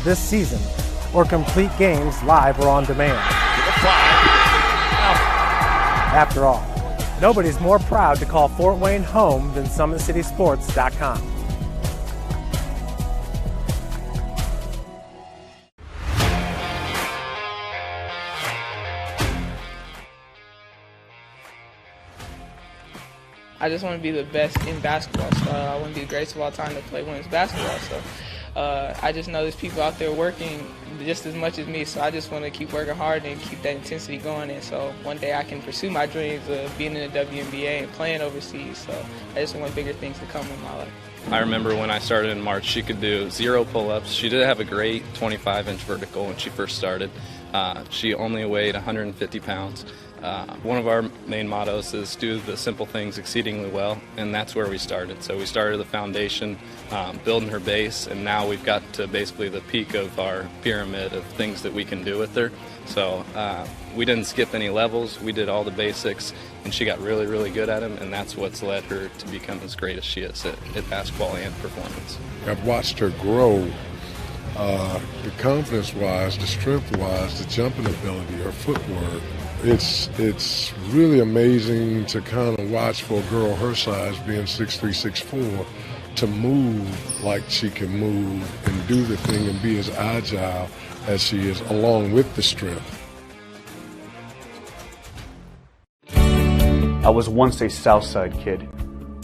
this season or complete games live or on demand. After all, nobody's more proud to call Fort Wayne home than SummitCitySports.com. I just want to be the best in basketball. So I want to be the greatest of all time to play women's basketball. So I just know there's people out there working just as much as me. So I just want to keep working hard and keep that intensity going. And so one day I can pursue my dreams of being in the WNBA and playing overseas. So I just want bigger things to come in my life. I remember when I started in March, she could do 0 pull-ups. She did have a great 25-inch vertical when she first started. She only weighed 150 pounds. One of our main mottos is do the simple things exceedingly well, and that's where we started. So we started the foundation, building her base, and now we've got to basically the peak of our pyramid of things that we can do with her. So we didn't skip any levels. We did all the basics, and she got really, really good at them, and that's what's led her to become as great as she is at basketball and performance. I've watched her grow. The confidence-wise, the strength-wise, the jumping ability, her footwork. It's really amazing to kind of watch for a girl her size, being 6'3", 6'4", to move like she can move and do the thing and be as agile as she is, along with the strength. I was once a Southside kid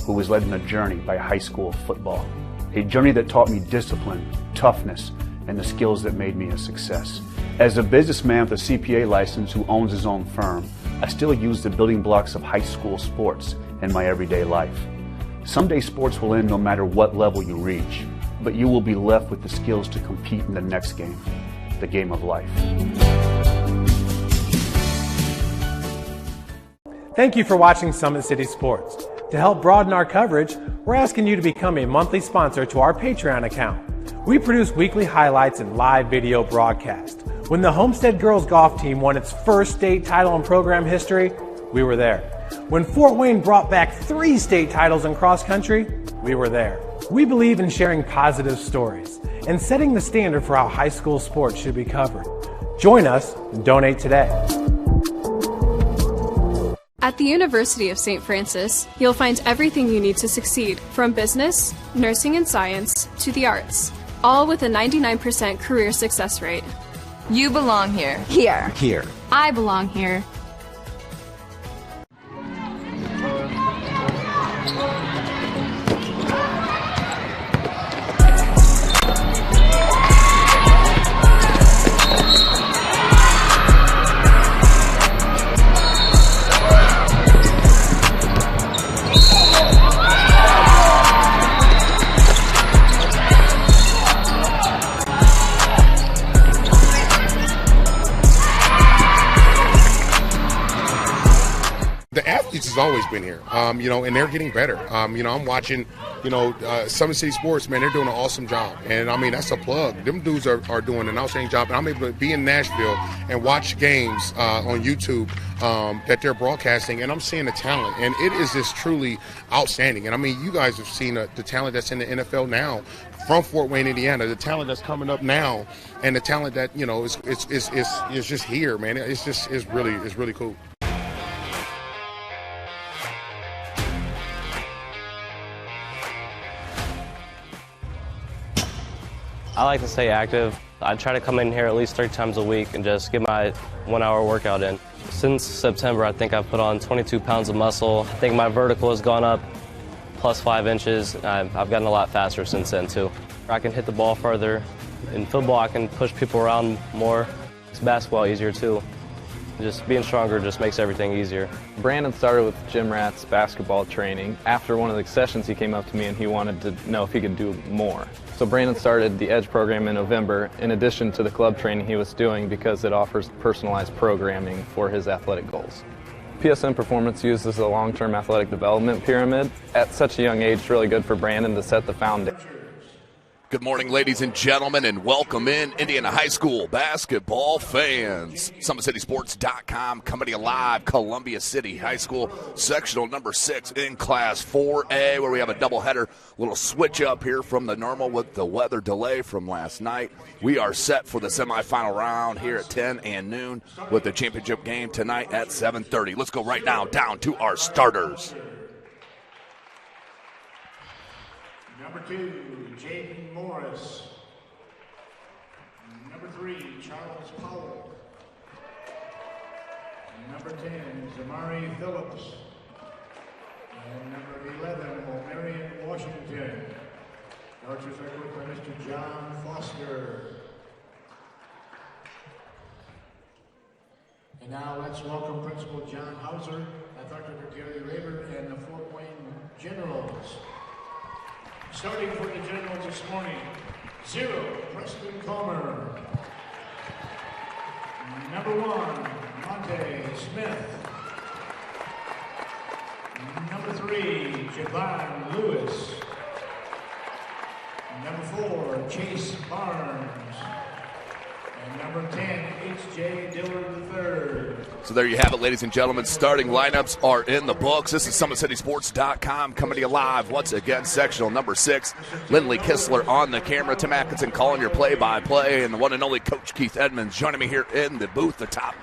who was led on a journey by high school football. A journey that taught me discipline, toughness, and the skills that made me a success. As a businessman with a CPA license who owns his own firm, I still use the building blocks of high school sports in my everyday life. Someday sports will end no matter what level you reach, but you will be left with the skills to compete in the next game, the game of life. Thank you for watching Summit City Sports. To help broaden our coverage, we're asking you to become a monthly sponsor to our Patreon account. We produce weekly highlights and live video broadcasts. When the Homestead girls golf team won its first state title in program history, we were there. When Fort Wayne brought back 3 state titles in cross country, we were there. We believe in sharing positive stories and setting the standard for how high school sports should be covered. Join us and donate today. At the University of St. Francis, you'll find everything you need to succeed, from business, nursing and science, to the arts, all with a 99% career success rate. You belong here. Here. Here. I belong here. The athletes has always been here, and they're getting better. I'm watching, Summit City Sports, man, they're doing an awesome job. And, that's a plug. Them dudes are doing an outstanding job. And I'm able to be in Nashville and watch games on YouTube that they're broadcasting, and I'm seeing the talent. And it is just truly outstanding. And, you guys have seen the talent that's in the NFL now from Fort Wayne, Indiana, the talent that's coming up now, and the talent that, is just here, man. It's really cool. I like to stay active. I try to come in here at least 3 times a week and just get my 1-hour workout in. Since September, I think I've put on 22 pounds of muscle. I think my vertical has gone up plus 5 inches. I've gotten a lot faster since then, too. I can hit the ball further. In football, I can push people around more. It's basketball easier, too. Just being stronger just makes everything easier. Brandon started with Gym Rat's basketball training. After one of the sessions, he came up to me and he wanted to know if he could do more. So Brandon started the Edge program in November, in addition to the club training he was doing, because it offers personalized programming for his athletic goals. PSN Performance uses a long-term athletic development pyramid. At such a young age, it's really good for Brandon to set the foundation. Good morning, ladies and gentlemen, and welcome in Indiana High School basketball fans. SummitCitySports.com coming to you live, Columbia City High School, sectional number 6 in Class 4A, where we have a doubleheader. Little switch up here from the normal with the weather delay from last night. We are set for the semifinal round here at 10 and noon with the championship game tonight at 7:30. Let's go right now down to our starters. Number 2, Jaden Morris. Number 3, Charles Powell. Number 10, Zamari Phillips. And number 11, O'Marion Washington. Coaches are equipped by Mr. John Foster. And now let's welcome Principal John Hauser, Athletic Director Gary Raber, and the Fort Wayne Generals. Starting for the Generals this morning, 0, Preston Comer. Number 1, Monte Smith. Number 3, Javon Lewis. Number 4, Chase Barnes. And number 10, H.J. Dillard III. So there you have it, ladies and gentlemen. Starting lineups are in the books. This is SummitCitySports.com coming to you live once again, sectional number 6. Lindley Kistler on the camera. Tim Atkinson calling your play-by-play. And the one and only Coach Keith Edmonds joining me here in the booth atop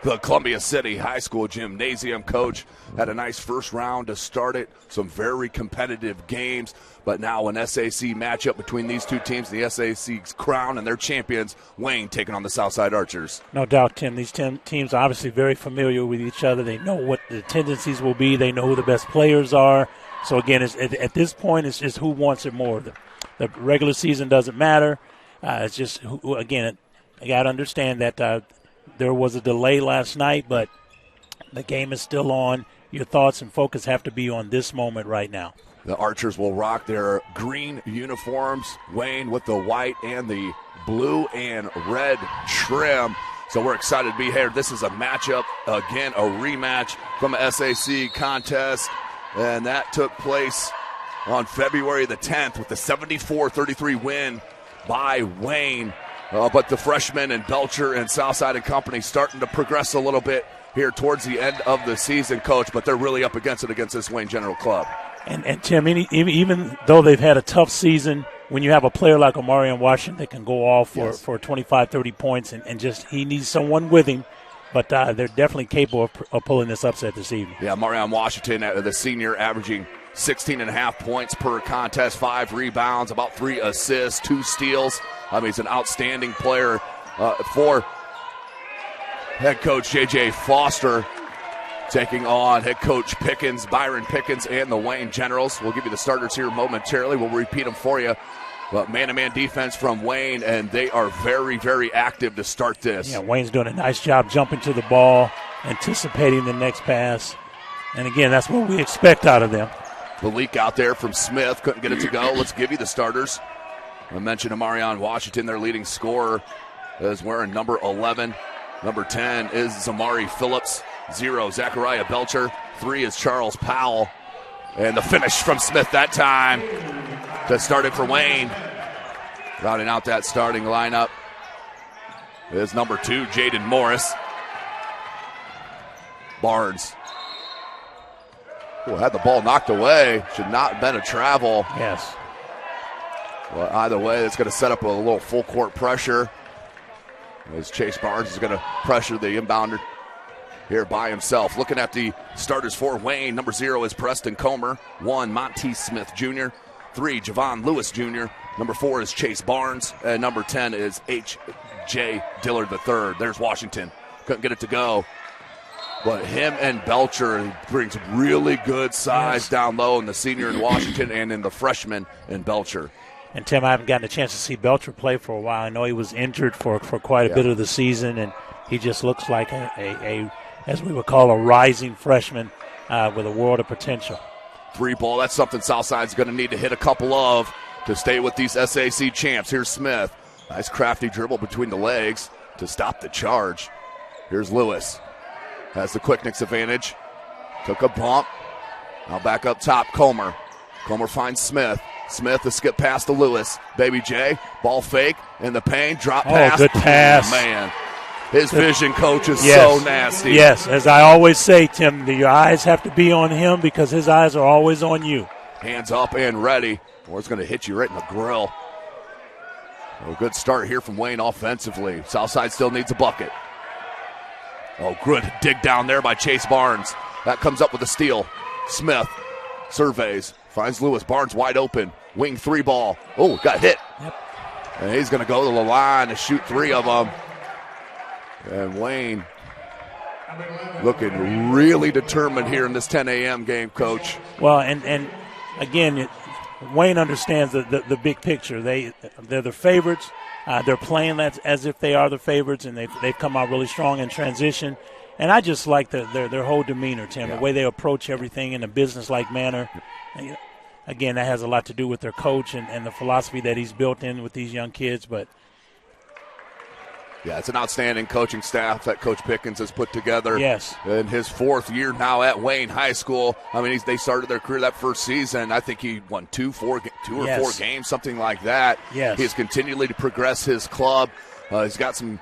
the Columbia City High School Gymnasium. Coach had a nice first round to start it. Some very competitive games. But now an SAC matchup between these two teams, the SAC's crown and their champions, Wayne taking on the Southside Archers. No doubt, Tim. These teams are obviously very familiar with each other. They know what the tendencies will be. They know who the best players are. So, again, at this point, it's just who wants it more. The regular season doesn't matter. It's just, again, I got to understand that there was a delay last night, but the game is still on. Your thoughts and focus have to be on this moment right now. The Archers will rock their green uniforms, Wayne with the white and the blue and red trim. So we're excited to be here. This is a matchup, again, a rematch from a SAC contest, and that took place on February the 10th with the 74-33 win by Wayne. But the freshmen and Belcher and Southside and company starting to progress a little bit here towards the end of the season, Coach, but they're really up against it against this Wayne General Club. And Tim, even though they've had a tough season, when you have a player like O'Marion Washington that can go off for 25, 30 points, and just he needs someone with him, but they're definitely capable of pulling this upset this evening. Yeah, O'Marion Washington, the senior, averaging 16.5 points per contest, 5 rebounds, about 3 assists, 2 steals. I mean, he's an outstanding player for head coach J.J. Foster, taking on head coach Pickens, Byron Pickens, and the Wayne Generals. We'll give you the starters here momentarily. We'll repeat them for you. But man-to-man defense from Wayne, and they are very, very active to start this. Yeah, Wayne's doing a nice job jumping to the ball, anticipating the next pass. And, again, that's what we expect out of them. The leak out there from Smith. Couldn't get it to go. Let's give you the starters. I mentioned O'Marion Washington, their leading scorer, is wearing number 11. Number 10 is Zamari Phillips. 0, Zachariah Belcher. 3 is Charles Powell. And the finish from Smith that time to start it for Wayne. Rounding out that starting lineup is number 2, Jaden Morris. Barnes. Had the ball knocked away. Should not have been a travel. Yes. Well, either way, it's going to set up a little full court pressure as Chase Barnes is going to pressure the inbounder here by himself. Looking at the starters for Wayne, number 0 is Preston Comer. 1, Monte Smith Jr. 3, Javon Lewis Jr. Number 4 is Chase Barnes. And number 10 is H.J. Dillard III. There's Washington. Couldn't get it to go. But him and Belcher brings really good size down low in the senior in Washington and in the freshman in Belcher. And, Tim, I haven't gotten a chance to see Belcher play for a while. I know he was injured for quite a bit of the season, and he just looks like a as we would call, a rising freshman with a world of potential. 3 ball, that's something Southside's going to need to hit a couple of to stay with these SAC champs. Here's Smith. Nice crafty dribble between the legs to stop the charge. Here's Lewis. Has the quickness advantage. Took a bump. Now back up top, Comer. Comer finds Smith. Smith, the skip pass to Lewis. Baby J, ball fake in the paint, drop pass. Good pass. Man, his vision coach is Yes. so nasty. Yes, as I always say, Tim, your eyes have to be on him because his eyes are always on you. Hands up and ready, or it's going to hit you right in the grill. A good start here from Wayne offensively. Southside still needs a bucket. Oh, good dig down there by Chase Barnes. That comes up with a steal. Smith surveys, finds Lewis. Barnes wide open. Wing 3 ball. Oh, got hit. Yep. And he's going to go to the line and shoot 3 of them. And Wayne looking really determined here in this 10 a.m. game, Coach. Well, and again, Wayne understands the big picture. They're the favorites. They're playing as if they are the favorites, and they've come out really strong in transition. And I just like their whole demeanor, Tim, the way they approach everything in a business-like manner. And, again, that has a lot to do with their coach and the philosophy that he's built in with these young kids. But yeah, it's an outstanding coaching staff that Coach Pickens has put together. Yes. In his 4th year now at Wayne High School. I mean, they started their career that first season. I think he won 2 or 4 games, something like that. Yes. He has continually to progress his club. He's got some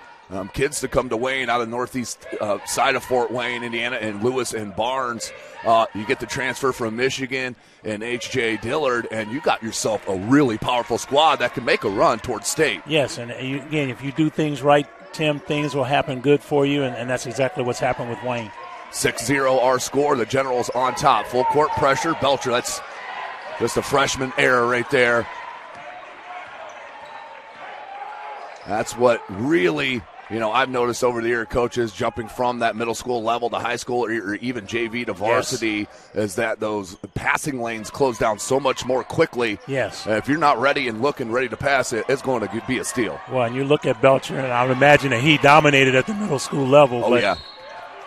kids to come to Wayne out of the northeast side of Fort Wayne, Indiana, and Lewis and Barnes. You get the transfer from Michigan and H.J. Dillard, and you got yourself a really powerful squad that can make a run towards state. Yes, and again, if you do things right, Tim, things will happen good for you, and that's exactly what's happened with Wayne. 6-0 our score. The Generals on top. Full court pressure. Belcher, that's just a freshman error right there. That's what really, I've noticed over the year, coaches jumping from that middle school level to high school or even JV to varsity, is that those passing lanes close down so much more quickly. Yes. If you're not ready and looking ready to pass it, it's going to be a steal. Well, and you look at Belcher, and I would imagine that he dominated at the middle school level. Oh, yeah.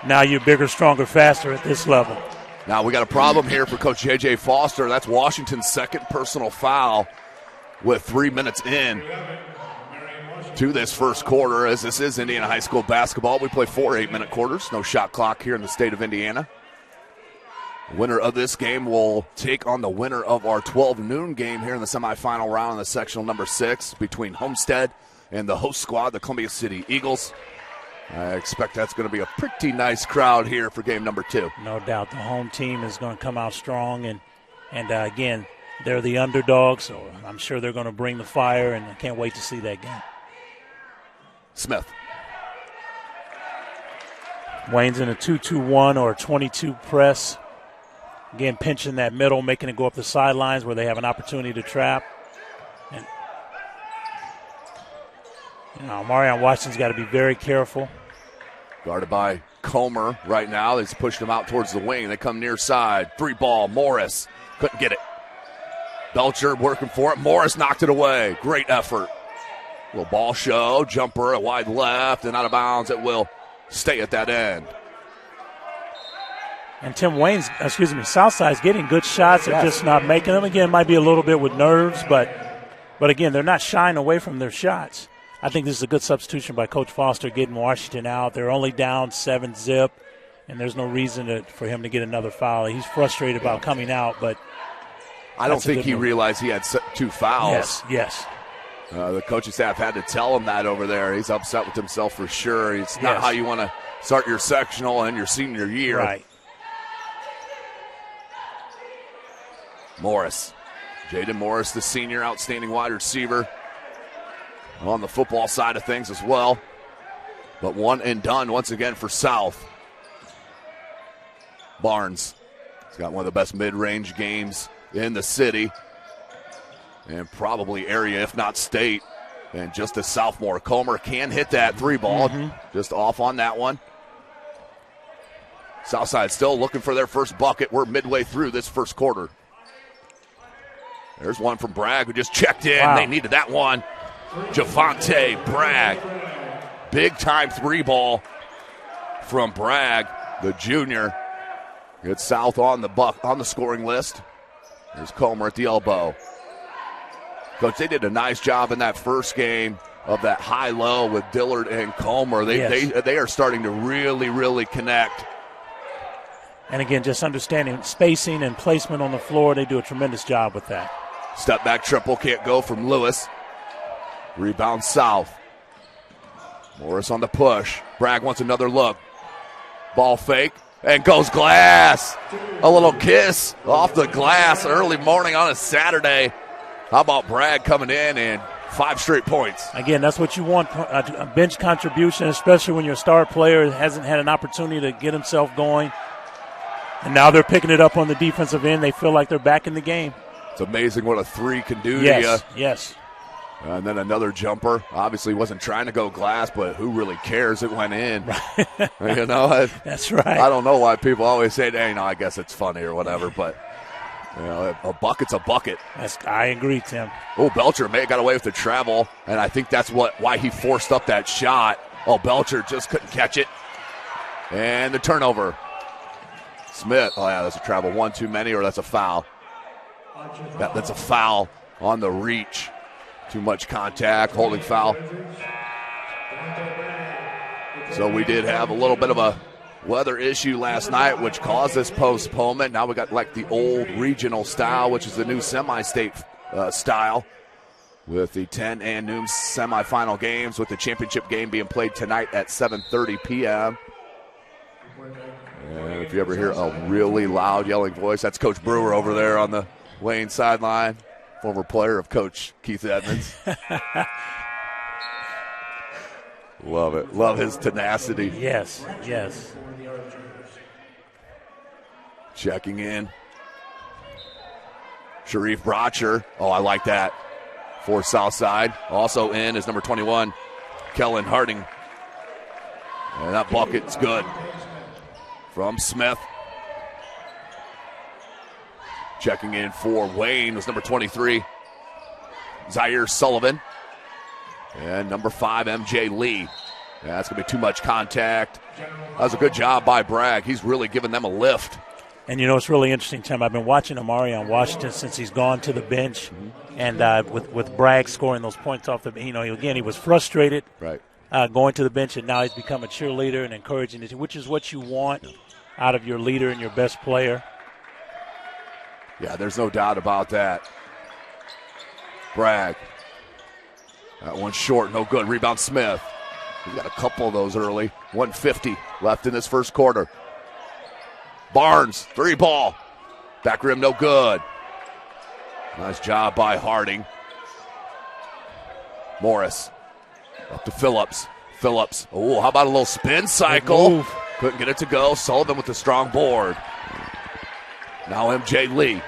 Now you're bigger, stronger, faster at this level. Now we got a problem here for Coach J.J. Foster. That's Washington's second personal foul with 3 minutes in to this first quarter, as this is Indiana High School basketball. We play 4 8-minute quarters. No shot clock here in the state of Indiana. The winner of this game will take on the winner of our 12 noon game here in the semifinal round in the sectional number 6 between Homestead and the host squad, the Columbia City Eagles. I expect that's going to be a pretty nice crowd here for game number 2. No doubt the home team is going to come out strong, and again, they're the underdogs, so I'm sure they're going to bring the fire, and I can't wait to see that game. Smith. Wayne's in a 2-2-1 or a 22 press. Again, pinching that middle, making it go up the sidelines where they have an opportunity to trap. And Marion Washington's got to be very careful. Guarded by Comer right now. He's pushed him out towards the wing. They come near side. 3 ball. Morris couldn't get it. Belcher working for it. Morris knocked it away. Great effort. Little ball show, jumper, a wide left, and out of bounds. It will stay at that end. And Southside's getting good shots. They're just not making them. Again, might be a little bit with nerves, but again, they're not shying away from their shots. I think this is a good substitution by Coach Foster, getting Washington out. They're only down 7-zip, and there's no reason for him to get another foul. He's frustrated about coming out, but I don't think he realized he had 2 fouls. Yes. The coaching staff had to tell him that over there. He's upset with himself for sure. It's not how you want to start your sectional and your senior year. Right. Morris. Jaden Morris, the senior, outstanding wide receiver on the football side of things as well. But one and done once again for South. Barnes. He's got one of the best mid-range games in the city. And probably area, if not state. And just a sophomore. Comer can hit that 3 ball. Just off on that one. Southside still looking for their first bucket. We're midway through this first quarter. There's one from Bragg who just checked in. Wow. They needed that one. Javante Bragg. Big time 3 ball from Bragg, the junior. It's South on the scoring list. There's Comer at the elbow. Coach, they did a nice job in that first game of that high-low with Dillard and Comer. They are starting to really, really connect. And again, just understanding spacing and placement on the floor, they do a tremendous job with that. Step back triple, can't go from Lewis. Rebound South. Morris on the push. Bragg wants another look. Ball fake and goes glass. A little kiss off the glass early morning on a Saturday. How about Bragg coming in and 5 straight points? Again, that's what you want, a bench contribution, especially when your star player hasn't had an opportunity to get himself going. And now they're picking it up on the defensive end. They feel like they're back in the game. It's amazing what a 3 can do to Yes, you. yes. And then another jumper. Obviously wasn't trying to go glass, but who really cares? It went in. You know, that's right. I don't know why people always say, hey, I guess it's funny or whatever, but a bucket's a bucket. I agree, Tim. Oh, Belcher may have got away with the travel, and I think that's why he forced up that shot. Oh, Belcher just couldn't catch it. And the turnover. Smith, oh yeah, that's a travel. 1 too many, or that's a foul. Yeah, that's a foul on the reach. Too much contact, holding foul. So we did have a little bit of a weather issue last night, which caused this postponement. Now we got like the old regional style, which is the new semi-state style, with the 10 and noon semifinal games, with the championship game being played tonight at 7:30 p.m. And if you ever hear a really loud yelling voice, that's Coach Brewer over there on the Wayne sideline, former player of Coach Keith Edmonds. Love it. Love his tenacity. Yes, yes. Checking in. Sharif Brocher. Oh, I like that. For Southside. Also in is number 21, Kellen Harding. And that bucket's good. From Smith. Checking in for Wayne was number 23, Zaire Sullivan. And number 5, MJ Lee. Yeah, that's going to be too much contact. That was a good job by Bragg. He's really giving them a lift. And, it's really interesting, Tim. I've been watching Omarion Washington since he's gone to the bench. And with Bragg scoring those points off the, again, he was frustrated going to the bench, and now he's become a cheerleader and encouraging it, which is what you want out of your leader and your best player. Yeah, there's no doubt about that. Bragg. That one short, no good. Rebound Smith. He's got a couple of those early. 1:50 left in this first quarter. Barnes, 3 ball. Back rim, no good. Nice job by Harding. Morris. Up to Phillips. Phillips. Oh, how about a little spin cycle? Couldn't get it to go. Sullivan with the strong board. Now MJ Lee.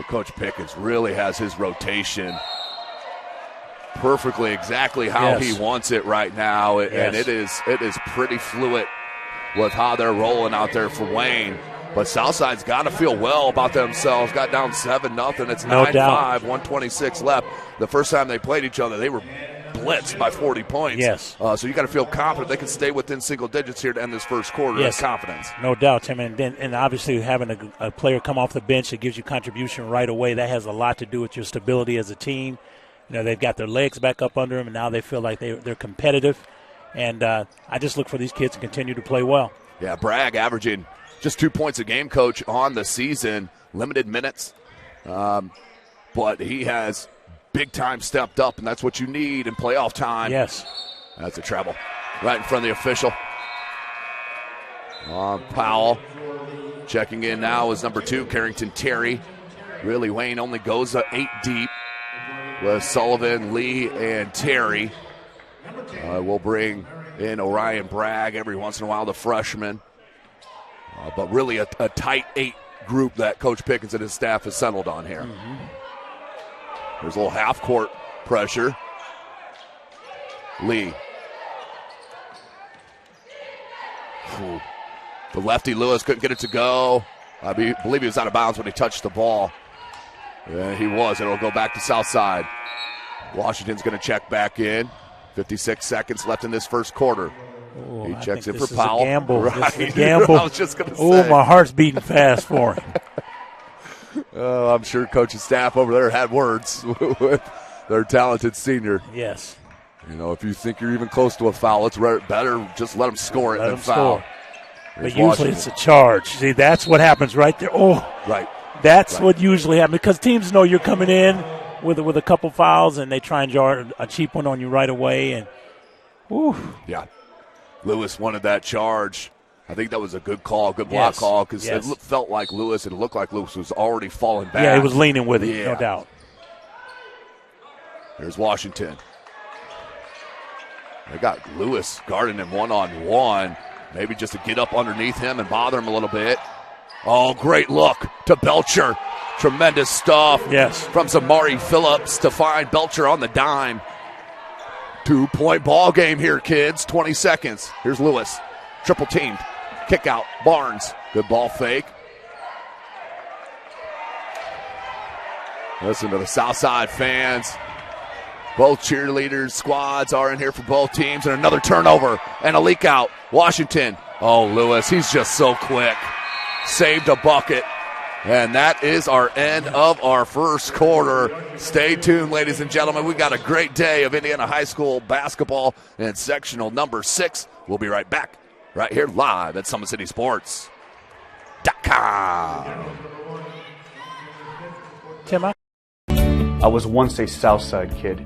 Coach Pickens really has his rotation perfectly exactly how he wants it right now. And it is pretty fluid with how they're rolling out there for Wayne. But Southside's got to feel well about themselves. Got down 7-0. It's 9-5, 126 left. The first time they played each other, they were blitzed by 40 points. Yes. So you got to feel confident they can stay within single digits here to end this first quarter. Yes. Confidence. No doubt, Tim. And obviously having a player come off the bench that gives you contribution right away, that has a lot to do with your stability as a team. They've got their legs back up under them, and now they feel like they're competitive. And I just look for these kids to continue to play well. Yeah, Bragg averaging just 2 points a game, Coach, on the season. Limited minutes. But he has big time stepped up, and that's what you need in playoff time. Yes. That's a treble. Right in front of the official. Powell. Checking in now is number 2, Carrington Terry. Really, Wayne only goes 8 deep with Sullivan, Lee, and Terry. We'll bring in Orion Bragg every once in a while, the freshman. But really a tight 8 group that Coach Pickens and his staff has settled on here. There's a little half-court pressure. Lee. The lefty Lewis couldn't get it to go. I believe he was out of bounds when he touched the ball. Yeah, he was. It'll go back to Southside. Washington's going to check back in. 56 seconds left in this first quarter. Oh, he checks in for this Powell. Is a gamble. Right. This is a gamble. I was just going to say. Oh, my heart's beating fast for him. I'm sure coach's staff over there had words with their talented senior. Yes. If you think you're even close to a foul, it's better just let them score it than foul. But usually it's a charge. See, that's what happens right there. Oh. Right. That's what usually happens because teams know you're coming in with a couple fouls, and they try and jar a cheap one on you right away. And yeah, Lewis wanted that charge. I think that was a good call, good block call, because it felt like Lewis, it looked like Lewis was already falling back. Yeah, he was leaning with it, no doubt. There's Washington. They got Lewis guarding him one-on-one, maybe just to get up underneath him and bother him a little bit. Oh, great look to Belcher. Tremendous stuff from Zamari Phillips to find Belcher on the dime. 2-point ball game here, kids. 20 seconds. Here's Lewis. Triple teamed. Kick out. Barnes. Good ball fake. Listen to the Southside fans. Both cheerleaders, squads are in here for both teams. And another turnover and a leak out. Washington. Oh, Lewis, he's just so quick. Saved a bucket. And that is our end of our first quarter. Stay tuned, ladies and gentlemen. We got a great day of Indiana High School basketball in sectional number 6. We'll be right back, right here live at SummitCitySports.com. Tim, I was once a Southside kid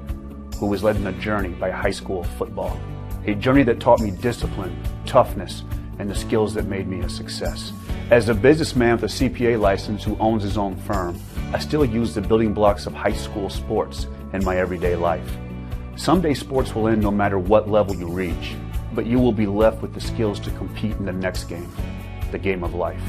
who was led on a journey by high school football. A journey that taught me discipline, toughness, and the skills that made me a success. As a businessman with a CPA license who owns his own firm, I still use the building blocks of high school sports in my everyday life. Someday sports will end no matter what level you reach, but you will be left with the skills to compete in the next game, the game of life.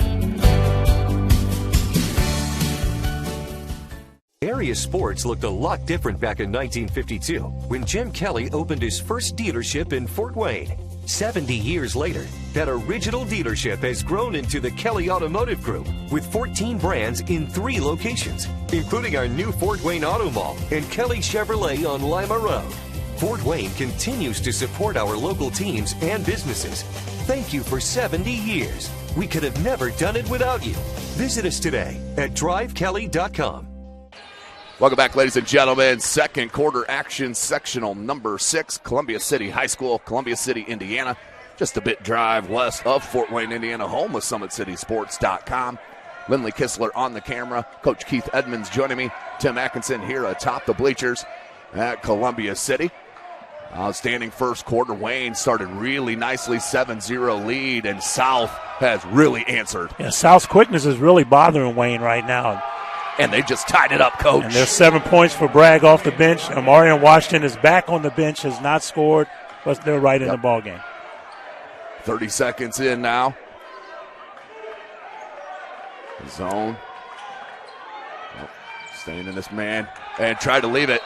Area sports looked a lot different back in 1952 when Jim Kelly opened his first dealership in Fort Wayne. 70 years later, that original dealership has grown into the Kelly Automotive Group with 14 brands in 3 locations, including our new Fort Wayne Auto Mall and Kelly Chevrolet on Lima Road. Fort Wayne continues to support our local teams and businesses. Thank you for 70 years. We could have never done it without you. Visit us today at drivekelly.com. Welcome back, ladies and gentlemen. Second quarter action, sectional number 6, Columbia City High School, Columbia City, Indiana. Just a bit drive west of Fort Wayne, Indiana, home of SummitCitySports.com. Lindley Kistler on the camera. Coach Keith Edmonds joining me. Tim Atkinson here atop the bleachers at Columbia City. Outstanding first quarter. Wayne started really nicely, 7-0 lead, and South has really answered. Yeah, South's quickness is really bothering Wayne right now. And they just tied it up, Coach. And there's 7 points for Bragg off the bench. Amarian Washington is back on the bench, has not scored, but they're right in the ball game. 30 seconds in now. Zone. Staying in this man and try to leave it.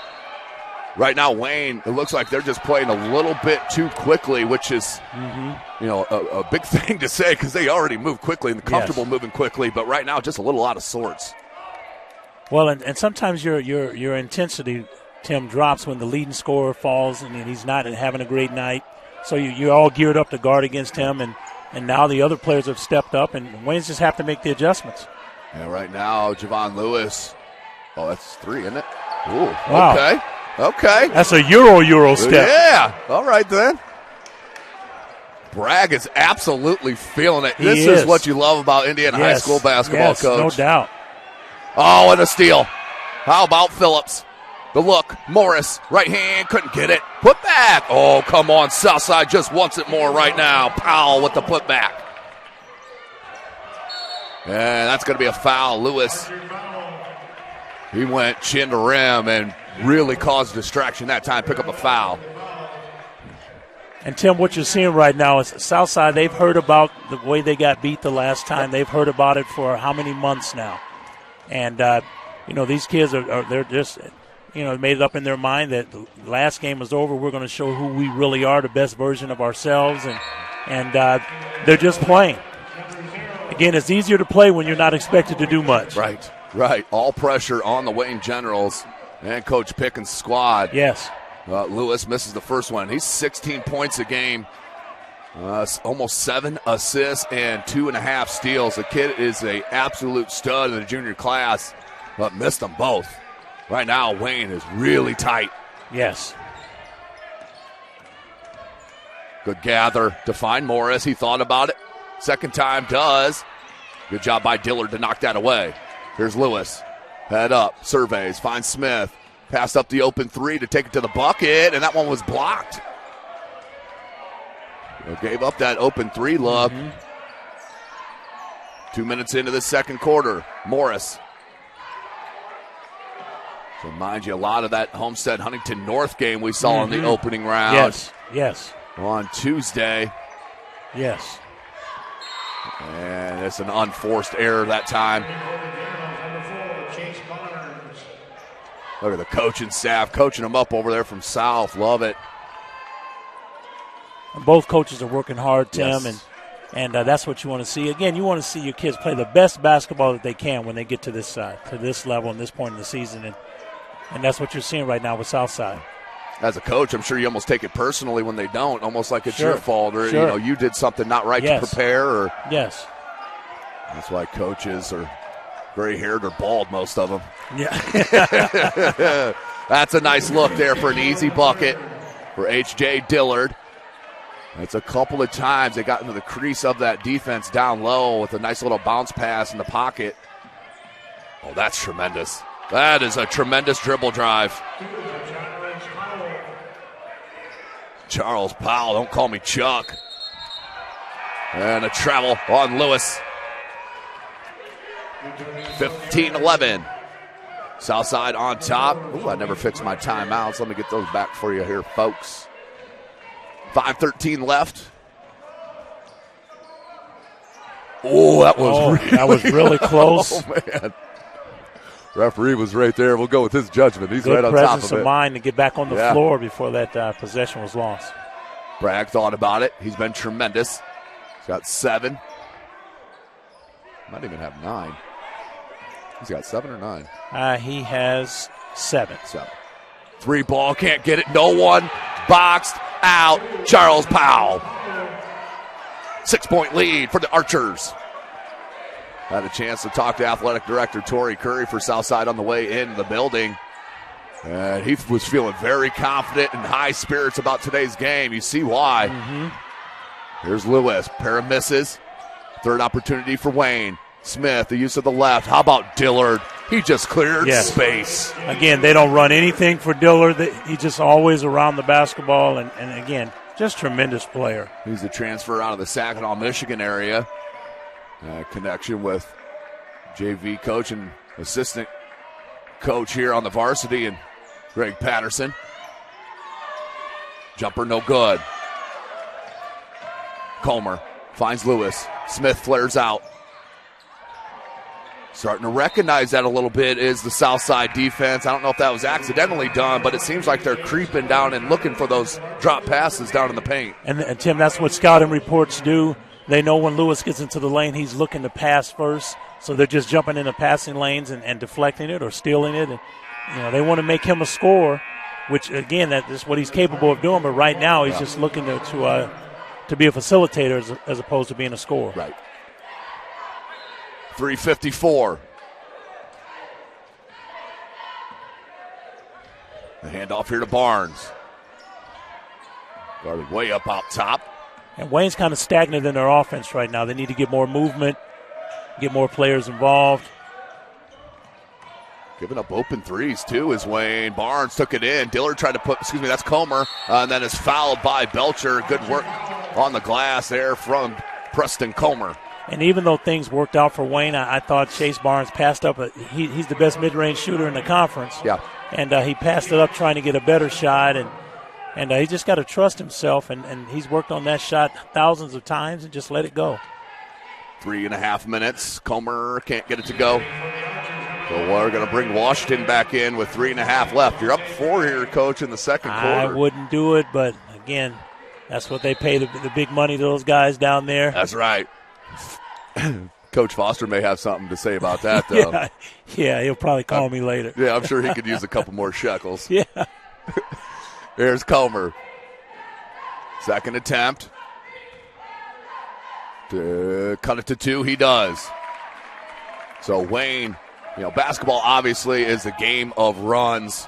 Right now, Wayne, it looks like they're just playing a little bit too quickly, which is, a big thing to say because they already move quickly and comfortable moving quickly. But right now, just a little out of sorts. Well, and sometimes your intensity, Tim, drops when the leading scorer falls and he's not having a great night. So you're all geared up to guard against him, and now the other players have stepped up, and Wayne's just have to make the adjustments. Yeah, right now, Javon Lewis. Oh, that's 3, isn't it? Ooh, wow. Okay. That's a Euro step. Yeah, all right then. Bragg is absolutely feeling it. This is what you love about Indiana High School basketball, Coach. No doubt. Oh, and a steal. How about Phillips? The look. Morris, right hand, couldn't get it. Put back. Oh, come on. Southside just wants it more right now. Powell with the putback. And that's going to be a foul. Lewis, he went chin to rim and really caused distraction that time. Pick up a foul. And, Tim, what you're seeing right now is Southside, they've heard about the way they got beat the last time. They've heard about it for how many months now. And, these kids they're just, made it up in their mind that the last game is over. We're going to show who we really are, the best version of ourselves. And they're just playing. Again, it's easier to play when you're not expected to do much. Right. All pressure on the Wayne Generals and Coach Pickens' squad. Yes. Lewis misses the first one. He's 16 points a game. Almost 7 assists and 2.5 steals. The kid is an absolute stud in the junior class, but missed them both. Right now, Wayne is really tight. Yes. Good gather to find Morris. He thought about it. Second time does. Good job by Dillard to knock that away. Here's Lewis. Head up, surveys, finds Smith. Passed up the open three to take it to the bucket, and that one was blocked. Gave up that open three look. 2 minutes into the second quarter. Morris. So mind you, a lot of that Homestead-Huntington North game we saw in the opening round. Yes. On Tuesday. Yes. And it's an unforced error that time. Look at the coaching staff coaching them up over there from South. Love it. And both coaches are working hard, Tim, Yes. and that's what you want to see. Again, you want to see your kids play the best basketball that they can when they get to this level and this point in the season, and that's what you're seeing right now with Southside. As a coach, I'm sure you almost take it personally when they don't, almost like it's Sure. your fault or Sure. you did something not right to prepare. Or Yes. That's why coaches are gray-haired or bald, most of them. Yeah. That's a nice look there for an easy bucket for H.J. Dillard. That's a couple of times they got into the crease of that defense down low with a nice little bounce pass in the pocket. Oh, that's tremendous. That is a tremendous dribble drive. Charles Powell, don't call me Chuck. And a travel on Lewis. 15-11. Southside on top. Ooh, I never fixed my timeouts. Let me get those back for you here, folks. 5:13 left. Oh, that was really close. Oh, man. Referee was right there. We'll go with his judgment. He's Good right on top of it. presence of mind to get back on the floor before that possession was lost. Bragg thought about it. He's been tremendous. He's got 7. Might even have 9. He's got 7 or 9. He has 7. 3 ball, can't get it. No one. Boxed out. Charles Powell. 6-point lead for the Archers. Had a chance to talk to athletic director Torrey Curry for Southside on the way in the building. And he was feeling very confident and high spirits about today's game. You see why. Here's Lewis. Pair of misses. Third opportunity for Wayne. Smith, the use of the left. How about Dillard? He just cleared space. Again, they don't run anything for Dillard. He's just always around the basketball. And again, just tremendous player. He's a transfer out of the Saginaw, Michigan area. Connection with JV coach and assistant coach here on the varsity, and Greg Patterson. Jumper no good. Comer finds Lewis. Smith flares out. Starting to recognize that a little bit is the Southside defense. I don't know if that was accidentally done, but it seems like they're creeping down and looking for those drop passes down in the paint. And Tim, that's what scouting reports do. They know when Lewis gets into the lane, he's looking to pass first. So they're just jumping into passing lanes and deflecting it or stealing it. And, they want to make him a scorer, which, again, that is what he's capable of doing. But right now he's just looking to be a facilitator as opposed to being a scorer. Right. 3:54. The handoff here to Barnes. Guarded way up out top. And Wayne's kind of stagnant in their offense right now. They need to get more movement, get more players involved. Giving up open threes, too, is Wayne. Barnes took it in. Dillard tried to that's Comer, and then is fouled by Belcher. Good work on the glass there from Preston Comer. And even though things worked out for Wayne, I thought Chase Barnes passed up. He's the best mid-range shooter in the conference. Yeah. And he passed it up trying to get a better shot, and he just got to trust himself, and he's worked on that shot thousands of times and just let it go. 3.5 minutes. Comer can't get it to go. So we're going to bring Washington back in with 3.5 left. You're up 4 here, Coach, in the second quarter. I wouldn't do it, but, again, that's what they pay the big money to those guys down there. That's right. Coach Foster may have something to say about that, though. Yeah, he'll probably call me later. Yeah, I'm sure he could use a couple more shekels. Yeah. Here's Comer. Second attempt. To cut it to 2, he does. So Wayne, basketball obviously is a game of runs.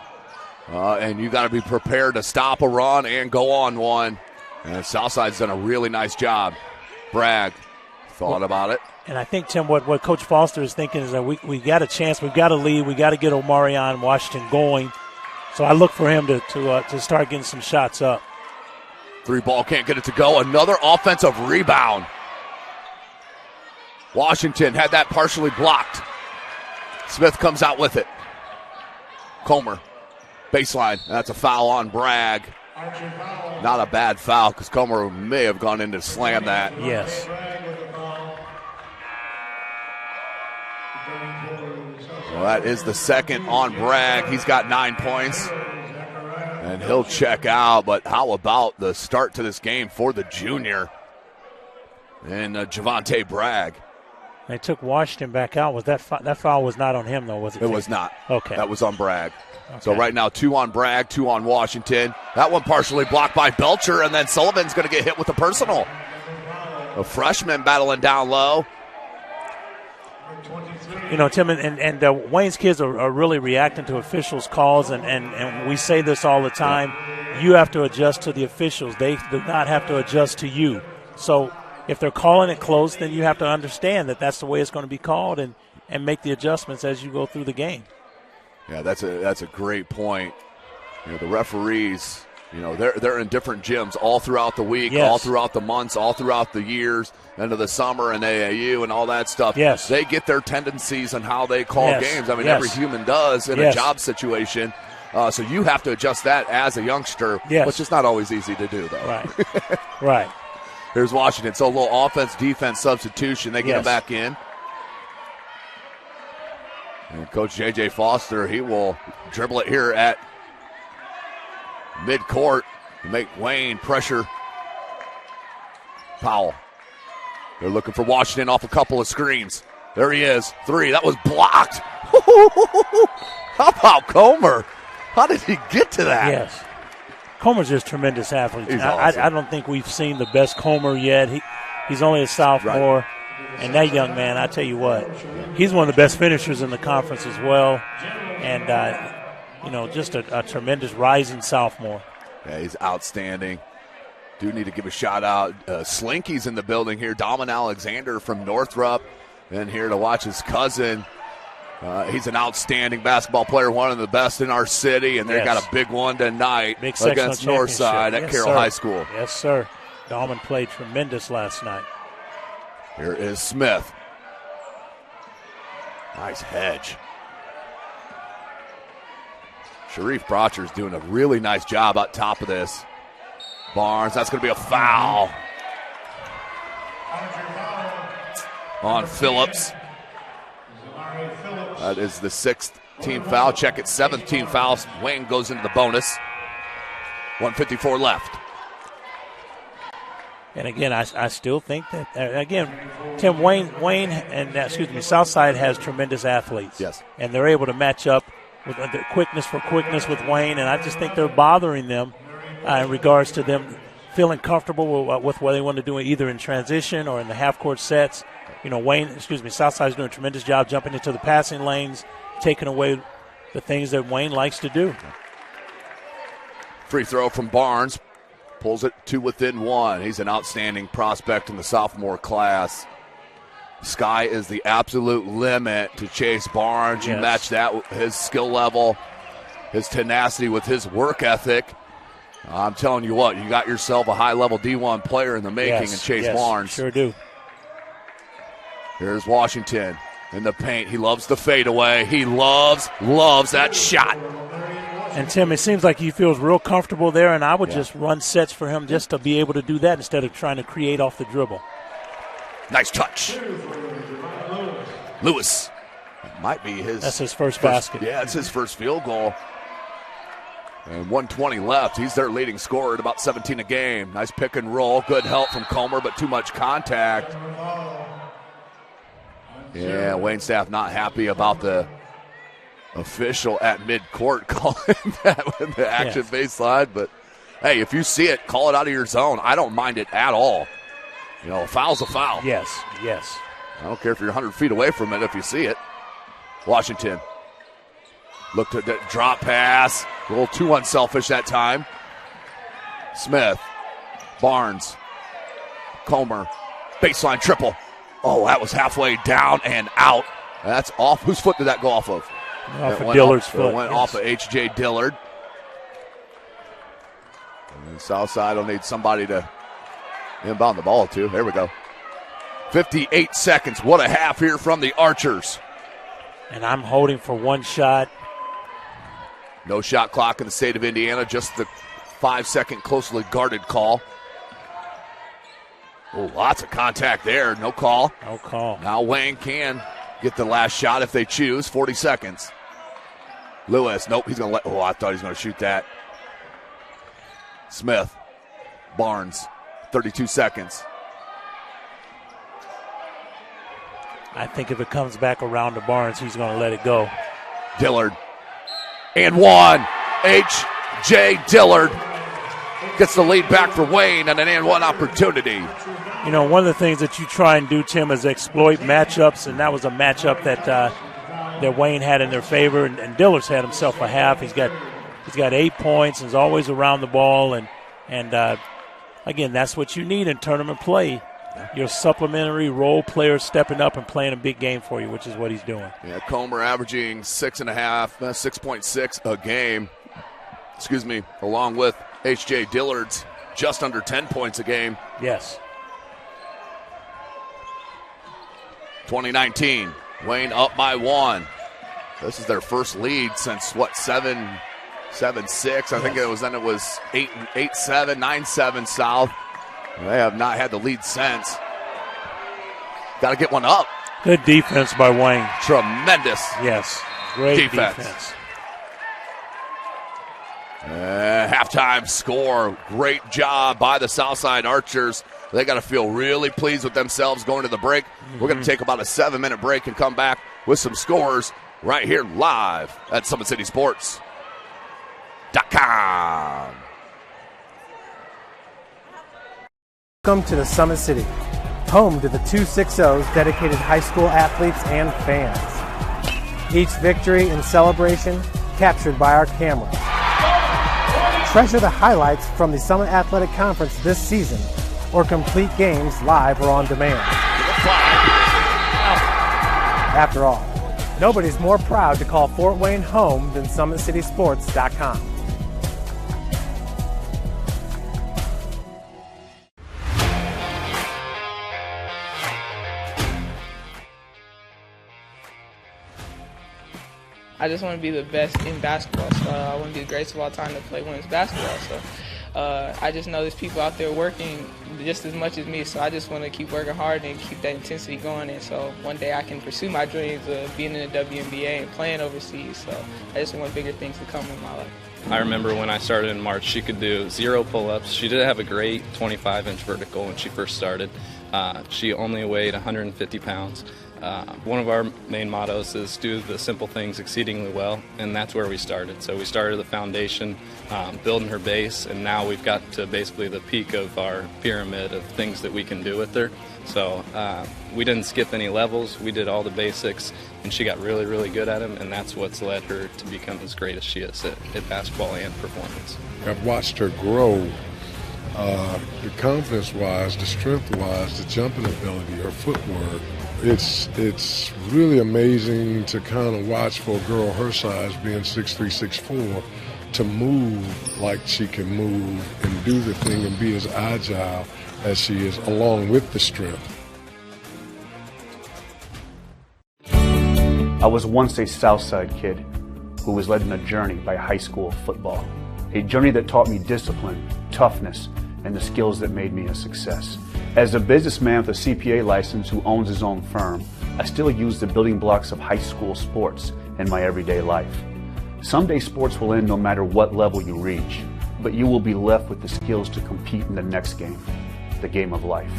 And you got to be prepared to stop a run and go on one. And Southside's done a really nice job. Bragg thought about it. And I think, Tim, what Coach Foster is thinking is that we got a chance, we've got to lead, we got to get Omarion Washington going. So I look for him to start getting some shots up. 3 ball, can't get it to go. Another offensive rebound. Washington had that partially blocked. Smith comes out with it. Comer, baseline. That's a foul on Bragg. Not a bad foul because Comer may have gone in to slam that. Yes. Well, that is the second on Bragg. He's got 9 points. And he'll check out. But how about the start to this game for the junior? And Javante Bragg. They took Washington back out. Was that foul was not on him, though, was it? It was not. Okay. That was on Bragg. Okay. So right now, 2 on Bragg, 2 on Washington. That one partially blocked by Belcher, and then Sullivan's going to get hit with a personal. A freshman battling down low. You know, Tim, and Wayne's kids are really reacting to officials' calls, and we say this all the time. You have to adjust to the officials. They do not have to adjust to you. So if they're calling it close, then you have to understand that that's the way it's going to be called and make the adjustments as you go through the game. Yeah, that's a great point. You know, the referees, you know, they're in different gyms all throughout the week, yes. all throughout the months, all throughout the years, into the summer and AAU and all that stuff. Yes. They get their tendencies and how they call yes. games. I mean, yes. every human does in yes. a job situation. So you have to adjust that as a youngster, yes. which is not always easy to do, though. Right, right. Here's Washington. So a little offense-defense substitution. They get yes. him back in. And Coach J.J. Foster, he will dribble it here at midcourt to make Wayne pressure Powell. They're looking for Washington off a couple of screens. There he is. 3. That was blocked. How about Comer? How did he get to that? Yes. Comer's just a tremendous athlete. He's awesome. I don't think we've seen the best Comer yet. He's only a sophomore. Right. And that young man, I tell you what, he's one of the best finishers in the conference as well. And, you know, just a tremendous rising sophomore. Yeah, he's outstanding. Do need to give a shout out. Slinky's in the building here. Daman Alexander from Northrop. And here to watch his cousin. He's an outstanding basketball player, one of the best in our city. And they've got a big one tonight against Northside at Carroll High School. Yes, sir. Daman played tremendous last night. Here is Smith. Nice hedge. Sharif Brocher's doing a really nice job up top of this. Barnes, that's going to be a foul on Phillips. That is the 6th team foul. Check it, 7th team foul. Wayne goes into the bonus. 1:54 left. And again, I still think that, again, Tim, Wayne and, Southside has tremendous athletes. Yes. And they're able to match up with the quickness with Wayne, and I just think they're bothering them in regards to them feeling comfortable with what they want to do either in transition or in the half-court sets. You know, Southside's doing a tremendous job jumping into the passing lanes, taking away the things that Wayne likes to do. Free throw from Barnes. Pulls it to within 1. He's an outstanding prospect in the sophomore class. Sky is the absolute limit to Chase Barnes. You match that with his skill level, his tenacity with his work ethic. I'm telling you what, you got yourself a high-level D1 player in the making in Chase Barnes. Sure do. Here's Washington in the paint. He loves the fadeaway. He loves that shot. And, Tim, it seems like he feels real comfortable there, and I would just run sets for him just to be able to do that instead of trying to create off the dribble. Nice touch. Lewis. Might be his. That's his first basket. Yeah, it's his first field goal. And 1:20 left. He's their leading scorer at about 17 a game. Nice pick and roll. Good help from Comer, but too much contact. Yeah, Wayne staff not happy about the official at midcourt calling that with the action baseline. But, hey, if you see it, call it out of your zone. I don't mind it at all. You know, a foul's a foul. Yes. I don't care if you're 100 feet away from it if you see it. Washington. Looked at that drop pass. A little too unselfish that time. Smith. Barnes. Comer. Baseline triple. Oh, that was halfway down and out. That's off. Whose foot did that go off of? Off of Dillard's foot. It went off of H.J. Dillard. And Southside will need somebody to inbound the ball to. There we go. 58 seconds. What a half here from the Archers. And I'm holding for one shot. No shot clock in the state of Indiana. Just the 5-second closely guarded call. Oh, lots of contact there. No call. No call. Now Wayne can get the last shot if they choose. 40 seconds. Lewis. Nope. He's going to let. Oh, I thought he was going to shoot that. Smith. Barnes. 32 seconds. I think if it comes back around to Barnes, he's going to let it go. Dillard. And one. H.J. Dillard gets the lead back for Wayne and an and one opportunity. You know, one of the things that you try and do, Tim, is exploit matchups, and that was a matchup that Wayne had in their favor, and Dillard's had himself a half. He's got 8 points and is always around the ball, and again, that's what you need in tournament play. Your supplementary role player stepping up and playing a big game for you, which is what he's doing. Yeah, Comer averaging 6.6 a game. Excuse me, along with H.J. Dillard's just under 10 points a game. Yes. 2019, Wayne up by 1. This is their first lead since, 7-6. I think it was 8-7, 9-7 South. They have not had the lead since. Got to get one up. Good defense by Wayne. Tremendous. Yes, great defense. Halftime score. Great job by the Southside Archers. They got to feel really pleased with themselves going to the break. We're going to take about a 7-minute break and come back with some scores right here live at SummitCitySports.com. Welcome to the Summit City, home to the 260's dedicated high school athletes and fans. Each victory and celebration captured by our camera. Treasure the highlights from the Summit Athletic Conference this season, or complete games live or on demand. After all, nobody's more proud to call Fort Wayne home than SummitCitySports.com. I just want to be the best in basketball. So I want to be the greatest of all time to play women's basketball. So I just know there's people out there working just as much as me. So I just want to keep working hard and keep that intensity going. And so one day I can pursue my dreams of being in the WNBA and playing overseas. So I just want bigger things to come in my life. I remember when I started in March, she could do 0 pull-ups. She did have a great 25-inch vertical when she first started. She only weighed 150 pounds. One of our main mottos is do the simple things exceedingly well, and that's where we started. So we started the foundation, building her base, and now we've got to basically the peak of our pyramid of things that we can do with her. So we didn't skip any levels. We did all the basics, and she got really, really good at them, and that's what's led her to become as great as she is at basketball and performance. I've watched her grow. The confidence-wise, the strength-wise, the jumping ability, her footwork. It's really amazing to kind of watch for a girl her size, being 6'3", 6'4", to move like she can move and do the thing and be as agile as she is, along with the strength. I was once a Southside kid who was led on a journey by high school football. A journey that taught me discipline, toughness, and the skills that made me a success. As a businessman with a CPA license who owns his own firm, I still use the building blocks of high school sports in my everyday life. Someday sports will end no matter what level you reach, but you will be left with the skills to compete in the next game, the game of life.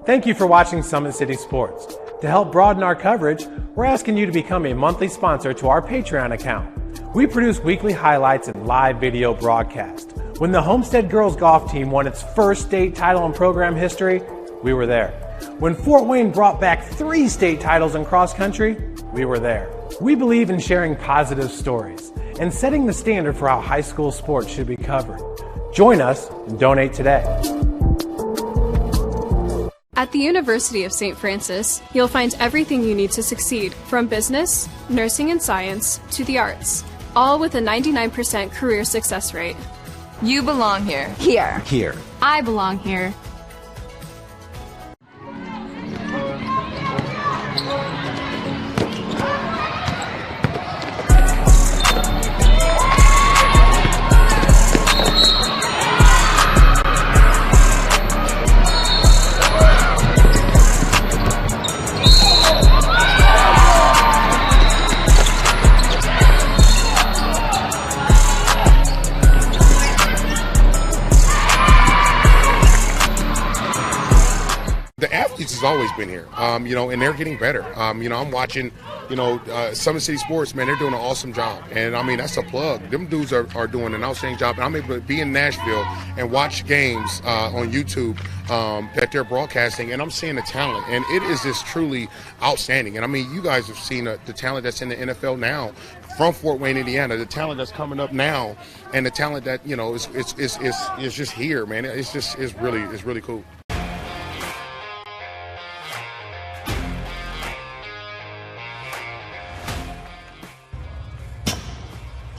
Thank you for watching Summit City Sports. To help broaden our coverage, we're asking you to become a monthly sponsor to our Patreon account. We produce weekly highlights and live video broadcast. When the Homestead girls golf team won its first state title in program history, we were there. When Fort Wayne brought back 3 state titles in cross country, we were there. We believe in sharing positive stories and setting the standard for how high school sports should be covered. Join us and donate today. At the University of St. Francis, you'll find everything you need to succeed, from business, nursing and science, to the arts, all with a 99% career success rate. You belong here. Here. Here. I belong here. Has always been here, and they're getting better. I'm watching, Summit City Sports, man, they're doing an awesome job. And, I mean, that's a plug. Them dudes are doing an outstanding job. And I'm able to be in Nashville and watch games on YouTube that they're broadcasting, and I'm seeing the talent. And it is just truly outstanding. And, I mean, you guys have seen the talent that's in the NFL now from Fort Wayne, Indiana, the talent that's coming up now, and the talent that, is just here, man. It's really cool.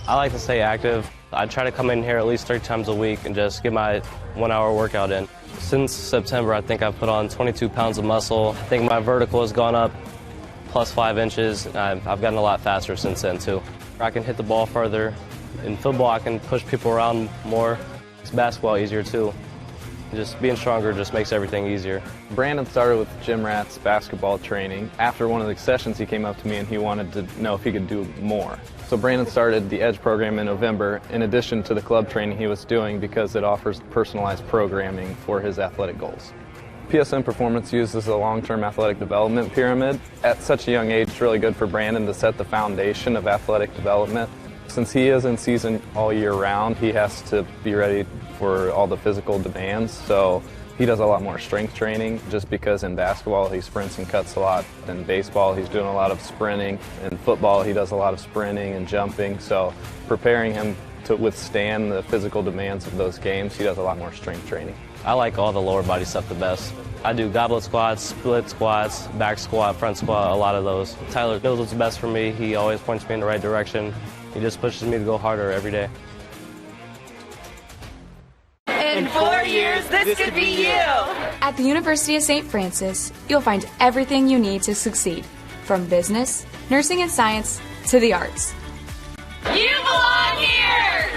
I like to stay active. I try to come in here at least 3 times a week and just get my 1-hour workout in. Since September, I think I've put on 22 pounds of muscle. I think my vertical has gone up plus 5 inches. I've gotten a lot faster since then, too. I can hit the ball further. In football, I can push people around more. It's basketball easier, too. Just being stronger just makes everything easier. Brandon started with Jim Rat's basketball training. After one of the sessions, he came up to me and he wanted to know if he could do more. So Brandon started the Edge program in November, in addition to the club training he was doing, because it offers personalized programming for his athletic goals. PSN Performance uses a long-term athletic development pyramid. At such a young age, it's really good for Brandon to set the foundation of athletic development. Since he is in season all year round, he has to be ready for all the physical demands, so he does a lot more strength training, just because in basketball he sprints and cuts a lot. In baseball he's doing a lot of sprinting. In football he does a lot of sprinting and jumping, so preparing him to withstand the physical demands of those games, he does a lot more strength training. I like all the lower body stuff the best. I do goblet squats, split squats, back squat, front squat, a lot of those. Tyler knows what's best for me. He always points me in the right direction. He just pushes me to go harder every day. In 4 years, this could be you! At the University of St. Francis, you'll find everything you need to succeed, from business, nursing and science, to the arts. You belong here!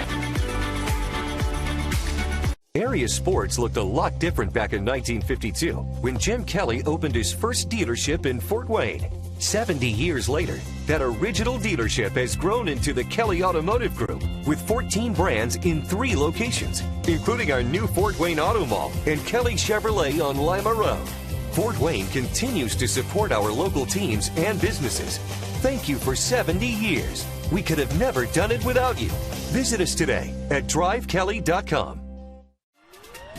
Area sports looked a lot different back in 1952 when Jim Kelly opened his first dealership in Fort Wayne. 70 years later, that original dealership has grown into the Kelly Automotive Group with 14 brands in 3 locations, including our new Fort Wayne Auto Mall and Kelly Chevrolet on Lima Road. Fort Wayne continues to support our local teams and businesses. Thank you for 70 years. We could have never done it without you. Visit us today at drivekelly.com.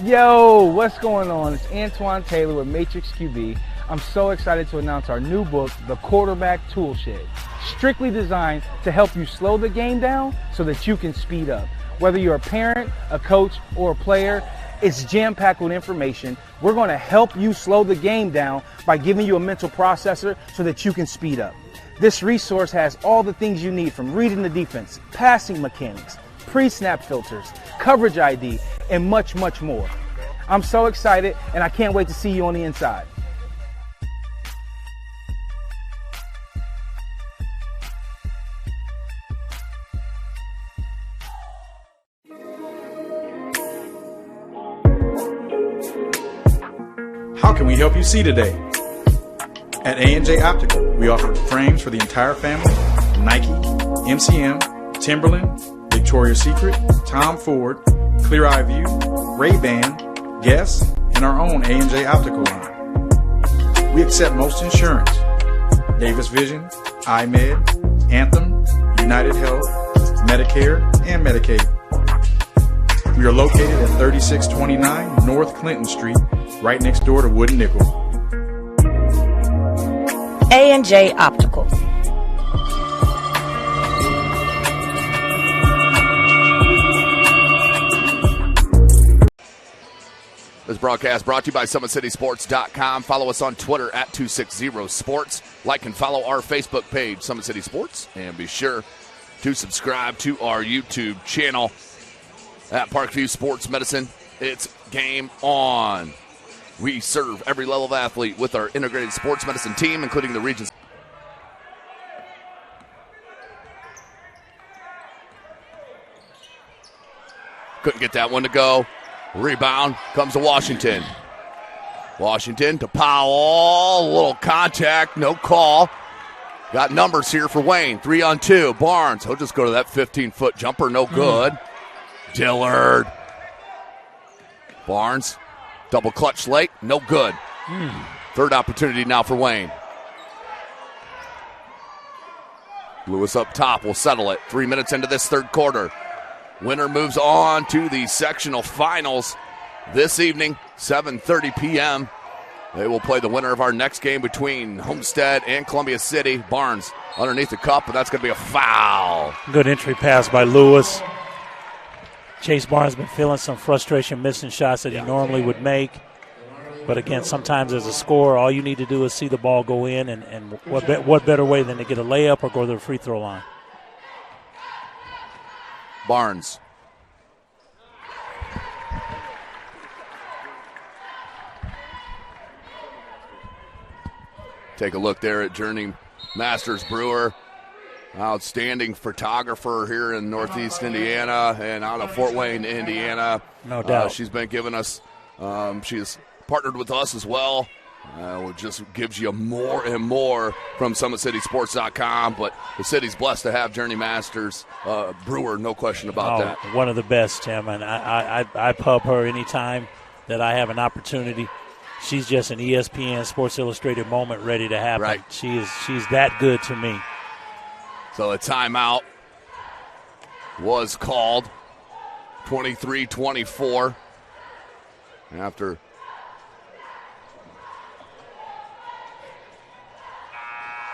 Yo, what's going on? It's Antoine Taylor with Matrix QB. I'm so excited to announce our new book, The Quarterback Tool Shed, strictly designed to help you slow the game down so that you can speed up. Whether you're a parent, a coach, or a player, it's jam-packed with information. We're going to help you slow the game down by giving you a mental processor so that you can speed up. This resource has all the things you need, from reading the defense, passing mechanics, pre-snap filters, coverage ID, and much, much more. I'm so excited, and I can't wait to see you on the inside. How can we help you see today? At A&J Optical, we offer frames for the entire family: Nike, MCM, Timberland, Victoria's Secret, Tom Ford, Clear Eye View, Ray-Ban, Guess, and our own A&J Optical line. We accept most insurance: Davis Vision, iMed, Anthem, United Health, Medicare, and Medicaid. We are located at 3629 North Clinton Street, right next door to Wood & Nickel. A&J Optical. As broadcast brought to you by SummitCitySports.com. Follow us on Twitter at 260sports. Like and follow our Facebook page, Summit City Sports. And be sure to subscribe to our YouTube channel at Parkview Sports Medicine. It's game on. We serve every level of athlete with our integrated sports medicine team, including the region's. Couldn't get that one to go. Rebound comes to Washington. Washington to Powell. A little contact, no call. Got numbers here for Wayne. 3-on-2. Barnes. He'll just go to that 15-foot jumper. No good. Dillard. Barnes. Double clutch late. No good. Third opportunity now for Wayne. Lewis up top will settle it. 3 minutes into this third quarter. Winner moves on to the sectional finals this evening, 7:30 p.m. They will play the winner of our next game between Homestead and Columbia City. Barnes underneath the cup, but that's going to be a foul. Good entry pass by Lewis. Chase Barnes has been feeling some frustration missing shots that he normally would make. But again, sometimes as a scorer, all you need to do is see the ball go in, and what better way than to get a layup or go to the free throw line. Barnes. Take a look there at Journey Masters Brewer. Outstanding photographer here in Northeast Indiana and out of Fort Wayne, Indiana. No doubt. She's been giving us, she's partnered with us as well. It just gives you more and more from SummitCitySports.com. But the city's blessed to have Journey Masters Brewer, no question about that. One of the best, Tim. And I pub her anytime that I have an opportunity. She's just an ESPN Sports Illustrated moment ready to happen. Right. She's that good to me. So a timeout was called, 23-24. After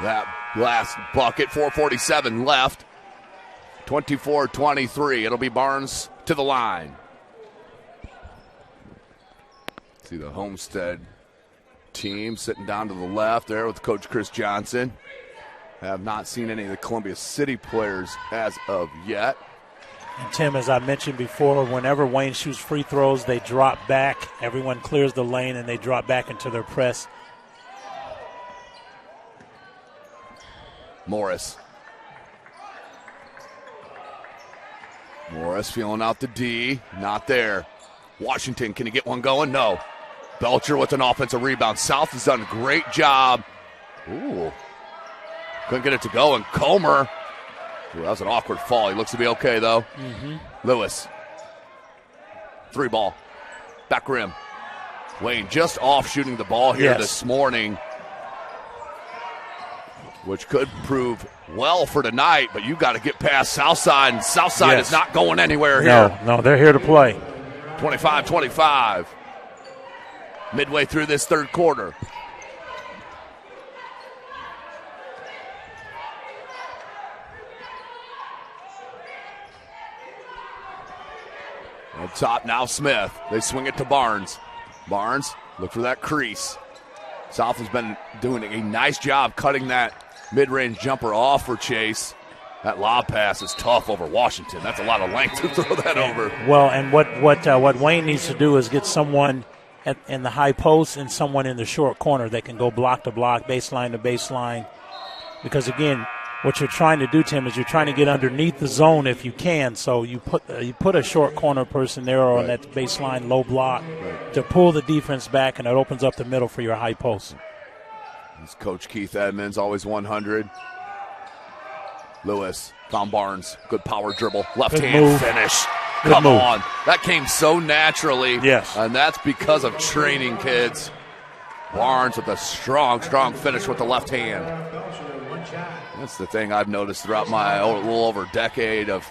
that last bucket, 4:47 left, 24-23. It'll be Barnes to the line. See the Homestead team sitting down to the left there with Coach Chris Johnson. Have not seen any of the Columbia City players as of yet. And Tim, as I mentioned before, whenever Wayne shoots free throws, they drop back. Everyone clears the lane, and they drop back into their press. Morris feeling out the D. Not there. Washington, can he get one going? No. Belcher with an offensive rebound. South has done a great job. Ooh. Couldn't get it to go. And Comer. Ooh, that was an awkward fall. He looks to be okay, though. Lewis. 3 ball. Back rim. Wayne just off shooting the ball here this morning, which could prove well for tonight, but you got to get past Southside, and Southside is not going anywhere here. No, they're here to play. 25-25. Midway through this third quarter. Up top now Smith. They swing it to Barnes. Barnes, look for that crease. South has been doing a nice job cutting that mid-range jumper off for Chase. That lob pass is tough over Washington. That's a lot of length to throw that over. Well, and what Wayne needs to do is get someone in the high post and someone in the short corner that can go block to block, baseline to baseline. Because, again, what you're trying to do, Tim, is you're trying to get underneath the zone if you can. So you put a short corner person there or on that baseline low block to pull the defense back, and it opens up the middle for your high post. It's Coach Keith Edmonds, always 100. Lewis found Barnes. Good power dribble. Left hand finish. Come on. That came so naturally. Yes. And that's because of training, kids. Barnes with a strong finish with the left hand. That's the thing I've noticed throughout my little over decade of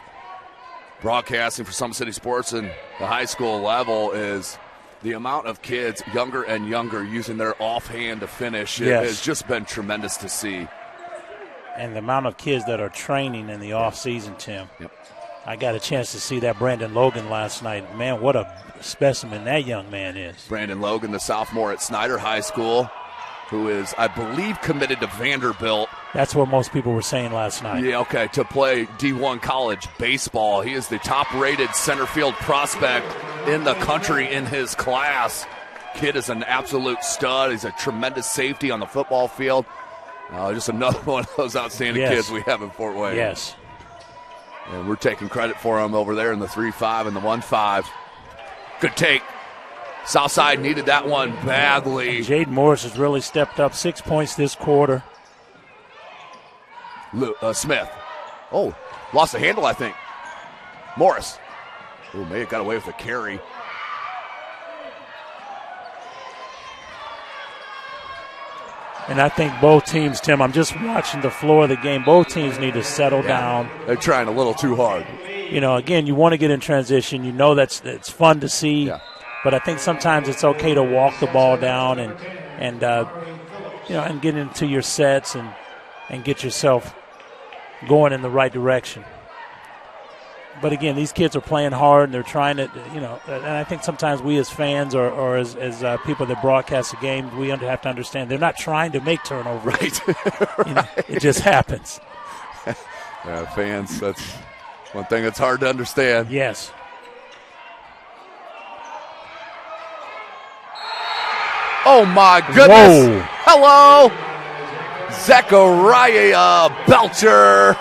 broadcasting for Summit City Sports and the high school level is the amount of kids, younger and younger, using their offhand to finish. It has just been tremendous to see. And the amount of kids that are training in the off season, Tim. Yep. I got a chance to see that Brandon Logan last night. Man, what a specimen that young man is. Brandon Logan, the sophomore at Snyder High School, who is, I believe, committed to Vanderbilt. That's what most people were saying last night. Yeah, okay, to play D1 college baseball. He is the top-rated center field prospect in the country in his class. Kid is an absolute stud. He's a tremendous safety on the football field. Just another one of those outstanding kids we have in Fort Wayne. Yes. And we're taking credit for him over there in the 3-5 and the 1-5. Good take. Southside needed that one badly. Jaden Morris has really stepped up. 6 points this quarter. Smith. Oh, lost the handle, I think. Morris. Oh, may have got away with the carry. And I think both teams, Tim, I'm just watching the floor of the game. Both teams need to settle down. They're trying a little too hard. You know, again, you want to get in transition. You know it's fun to see. Yeah. But I think sometimes it's okay to walk the ball down and get into your sets and get yourself going in the right direction. But again, these kids are playing hard and they're trying to, and I think sometimes we as fans or as people that broadcast the game, we have to understand they're not trying to make turnovers. Right. It just happens. Yeah, fans, that's one thing that's hard to understand. Yes. Oh, my goodness. Whoa. Hello. Zechariah Belcher.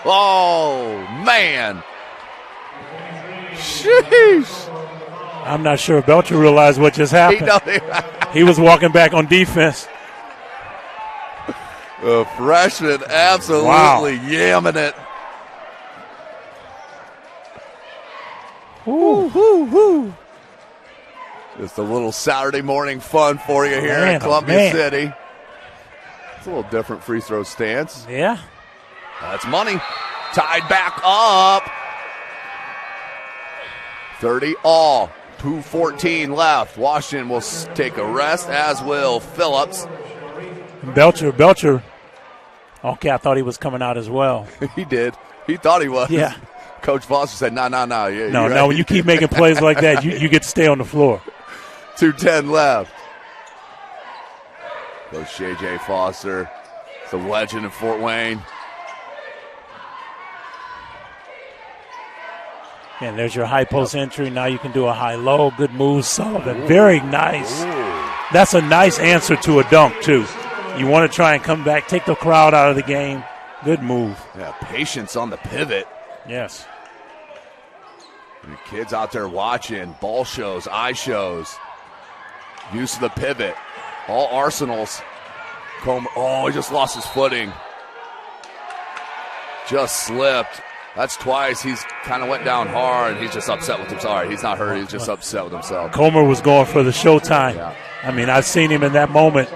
Oh, man. Sheesh. I'm not sure if Belcher realized what just happened. He was walking back on defense. The freshman absolutely yamming it. Woo, woo, woo. Just a little Saturday morning fun for you here in Columbia City. It's a little different free throw stance. Yeah. That's money. Tied back up. 30 all. 2:14 left. Washington will take a rest, as will Phillips. Belcher. Okay, I thought he was coming out as well. He did. He thought he was. Yeah. Coach Foster said, no. Yeah, no, when you keep making plays like that, you get to stay on the floor. 2:10 left. Coach J.J. Foster, the legend of Fort Wayne. And there's your high post entry. Now you can do a high-low. Good move, Sullivan. Very nice. That's a nice answer to a dunk, too. You want to try and come back, take the crowd out of the game. Good move. Yeah, patience on the pivot. Yes. And the kids out there watching, ball shows, eye shows. Use of the pivot. All arsenals. Comer, he just lost his footing. Just slipped. That's twice. He's kind of went down hard. He's just upset with himself. Sorry, he's not hurt. He's just upset with himself. Comer was going for the showtime. Yeah. I mean, I've seen him in that moment.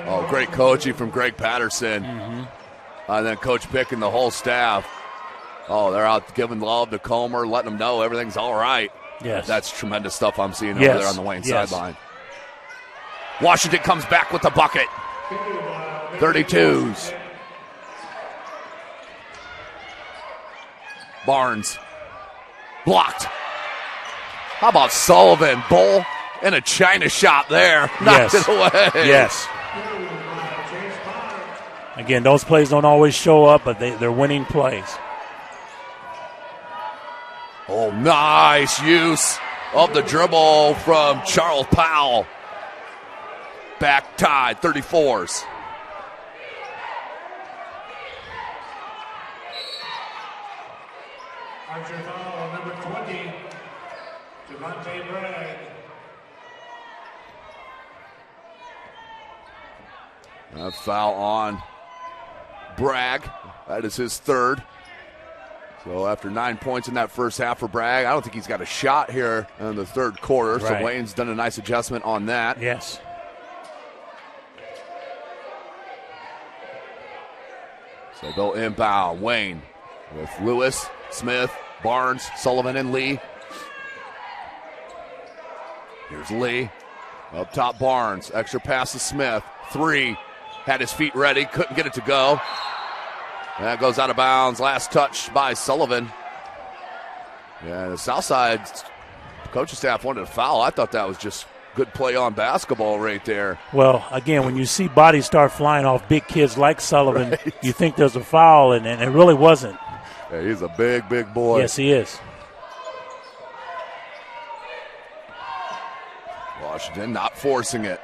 Oh, great coaching from Greg Patterson. Mm-hmm. And then Coach Pick and the whole staff. Oh, they're out giving love to Comer, letting him know everything's all right. Yes. That's tremendous stuff I'm seeing over there on the Wayne sideline. Washington comes back with the bucket. 32s. Barnes. Blocked. How about Sullivan? Bowl and a China shot there. Knocked it away. Yes. Again, those plays don't always show up, but they're winning plays. Oh, nice use of the dribble from Charles Powell. Back tied, 34s. Archer foul, number 20, Devontae Bragg. A foul on Bragg. That is his third. So after 9 points in that first half for Bragg, I don't think he's got a shot here in the third quarter. Right. So Wayne's done a nice adjustment on that. Yes. So they'll inbound. Wayne with Lewis, Smith, Barnes, Sullivan, and Lee. Here's Lee. Up top, Barnes. Extra pass to Smith. 3. Had his feet ready. Couldn't get it to go. That goes out of bounds. Last touch by Sullivan. Yeah, the Southside coaching staff wanted a foul. I thought that was just good play on basketball right there. Well, again, when you see bodies start flying off big kids like Sullivan, right, you think there's a foul, and it really wasn't. Yeah, he's a big, big boy. Yes, he is. Washington not forcing it.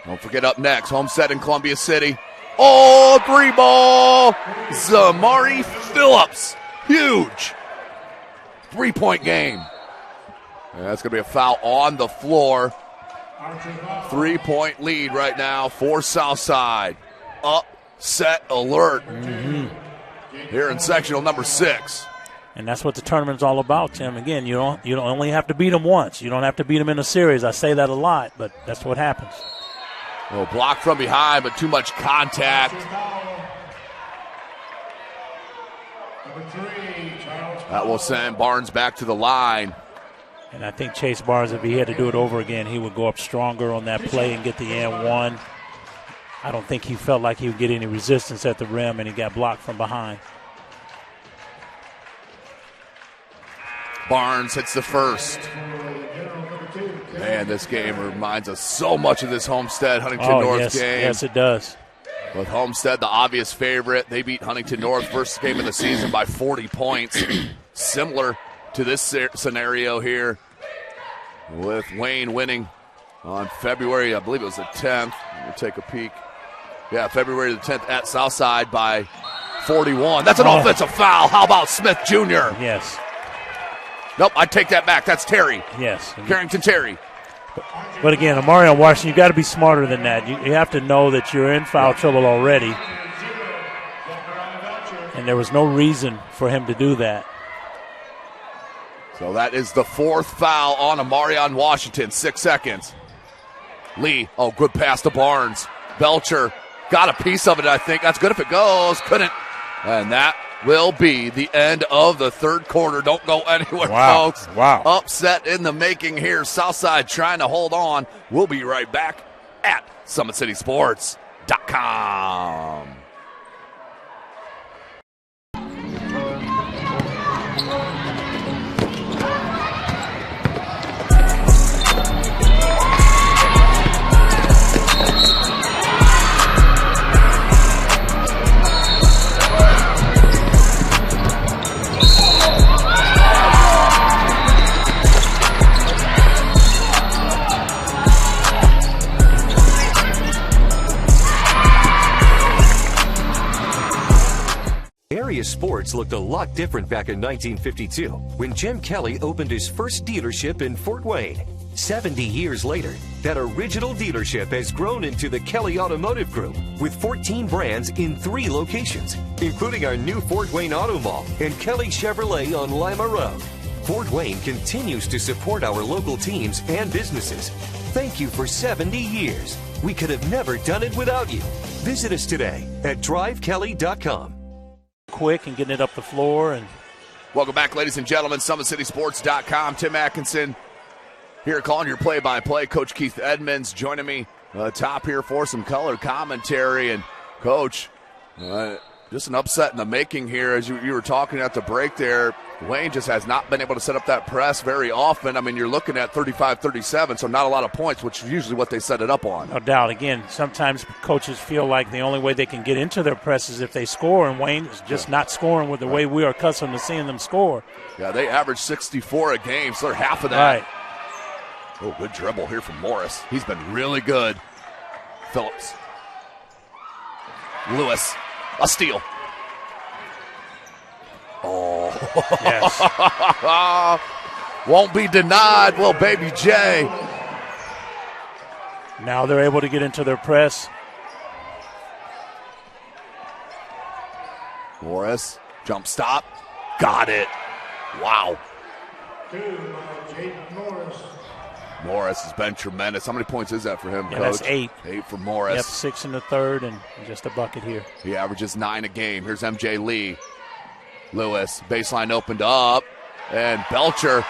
Don't forget up next, Homestead in Columbia City. Oh, 3-ball. Zamari Phillips. Huge. 3-point game. And that's going to be a foul on the floor. 3-point lead right now for Southside. Upset alert here in sectional number 6. And that's what the tournament's all about, Tim. Again, you don't only have to beat them once. You don't have to beat them in a series. I say that a lot, but that's what happens. Well, block from behind, but too much contact. That will send Barnes back to the line. And I think Chase Barnes, if he had to do it over again, he would go up stronger on that play and get the and one. I don't think he felt like he would get any resistance at the rim, and he got blocked from behind. Barnes hits the first. Man, this game reminds us so much of this Homestead Huntington North game. Yes, it does. With Homestead the obvious favorite, they beat Huntington North first game of the season by 40 points. Similar to this scenario here, with Wayne winning on February, I believe it was the 10th. Let me take a peek. Yeah, February the 10th at Southside by 41. That's an offensive foul. How about Smith Jr.? Yes. Nope, I take that back. That's Terry. Yes. Carrington Terry. But again, Amari on Washington, you've got to be smarter than that. You have to know that you're in foul trouble already. And there was no reason for him to do that. So that is the 4th foul on Amarion Washington. 6 seconds. Lee, good pass to Barnes. Belcher got a piece of it, I think. That's good if it goes. Couldn't. And that will be the end of the third quarter. Don't go anywhere, folks. Wow. Upset in the making here. Southside trying to hold on. We'll be right back at SummitCitySports.com. Area sports looked a lot different back in 1952 when Jim Kelly opened his first dealership in Fort Wayne. 70 years later, that original dealership has grown into the Kelly Automotive Group with 14 brands in 3 locations, including our new Fort Wayne Auto Mall and Kelly Chevrolet on Lima Road. Fort Wayne continues to support our local teams and businesses. Thank you for 70 years. We could have never done it without you. Visit us today at drivekelly.com. Quick and getting it up the floor. And welcome back, ladies and gentlemen. SummitCitySports.com. Tim Atkinson here calling your play-by-play. Coach Keith Edmonds joining me top here for some color commentary. And, Coach, just an upset in the making here as you were talking at the break there. Wayne just has not been able to set up that press very often. I mean, you're looking at 35-37, so not a lot of points, which is usually what they set it up on. No doubt. Again, sometimes coaches feel like the only way they can get into their press is if they score, and Wayne is just not scoring with the way we are accustomed to seeing them score. Yeah, they average 64 a game, so they're half of that. Right. Oh, good dribble here from Morris. He's been really good. Phillips. Lewis. A steal. Oh. Yes. Won't be denied, will Baby J. Now they're able to get into their press. Morris, jump stop. Got it. Wow. Morris has been tremendous. How many points is that for him, Coach? That's 8. 8 for Morris. Yep, 6 in the third and just a bucket here. He averages 9 a game. Here's MJ Lee. Lewis, baseline opened up, and Belcher.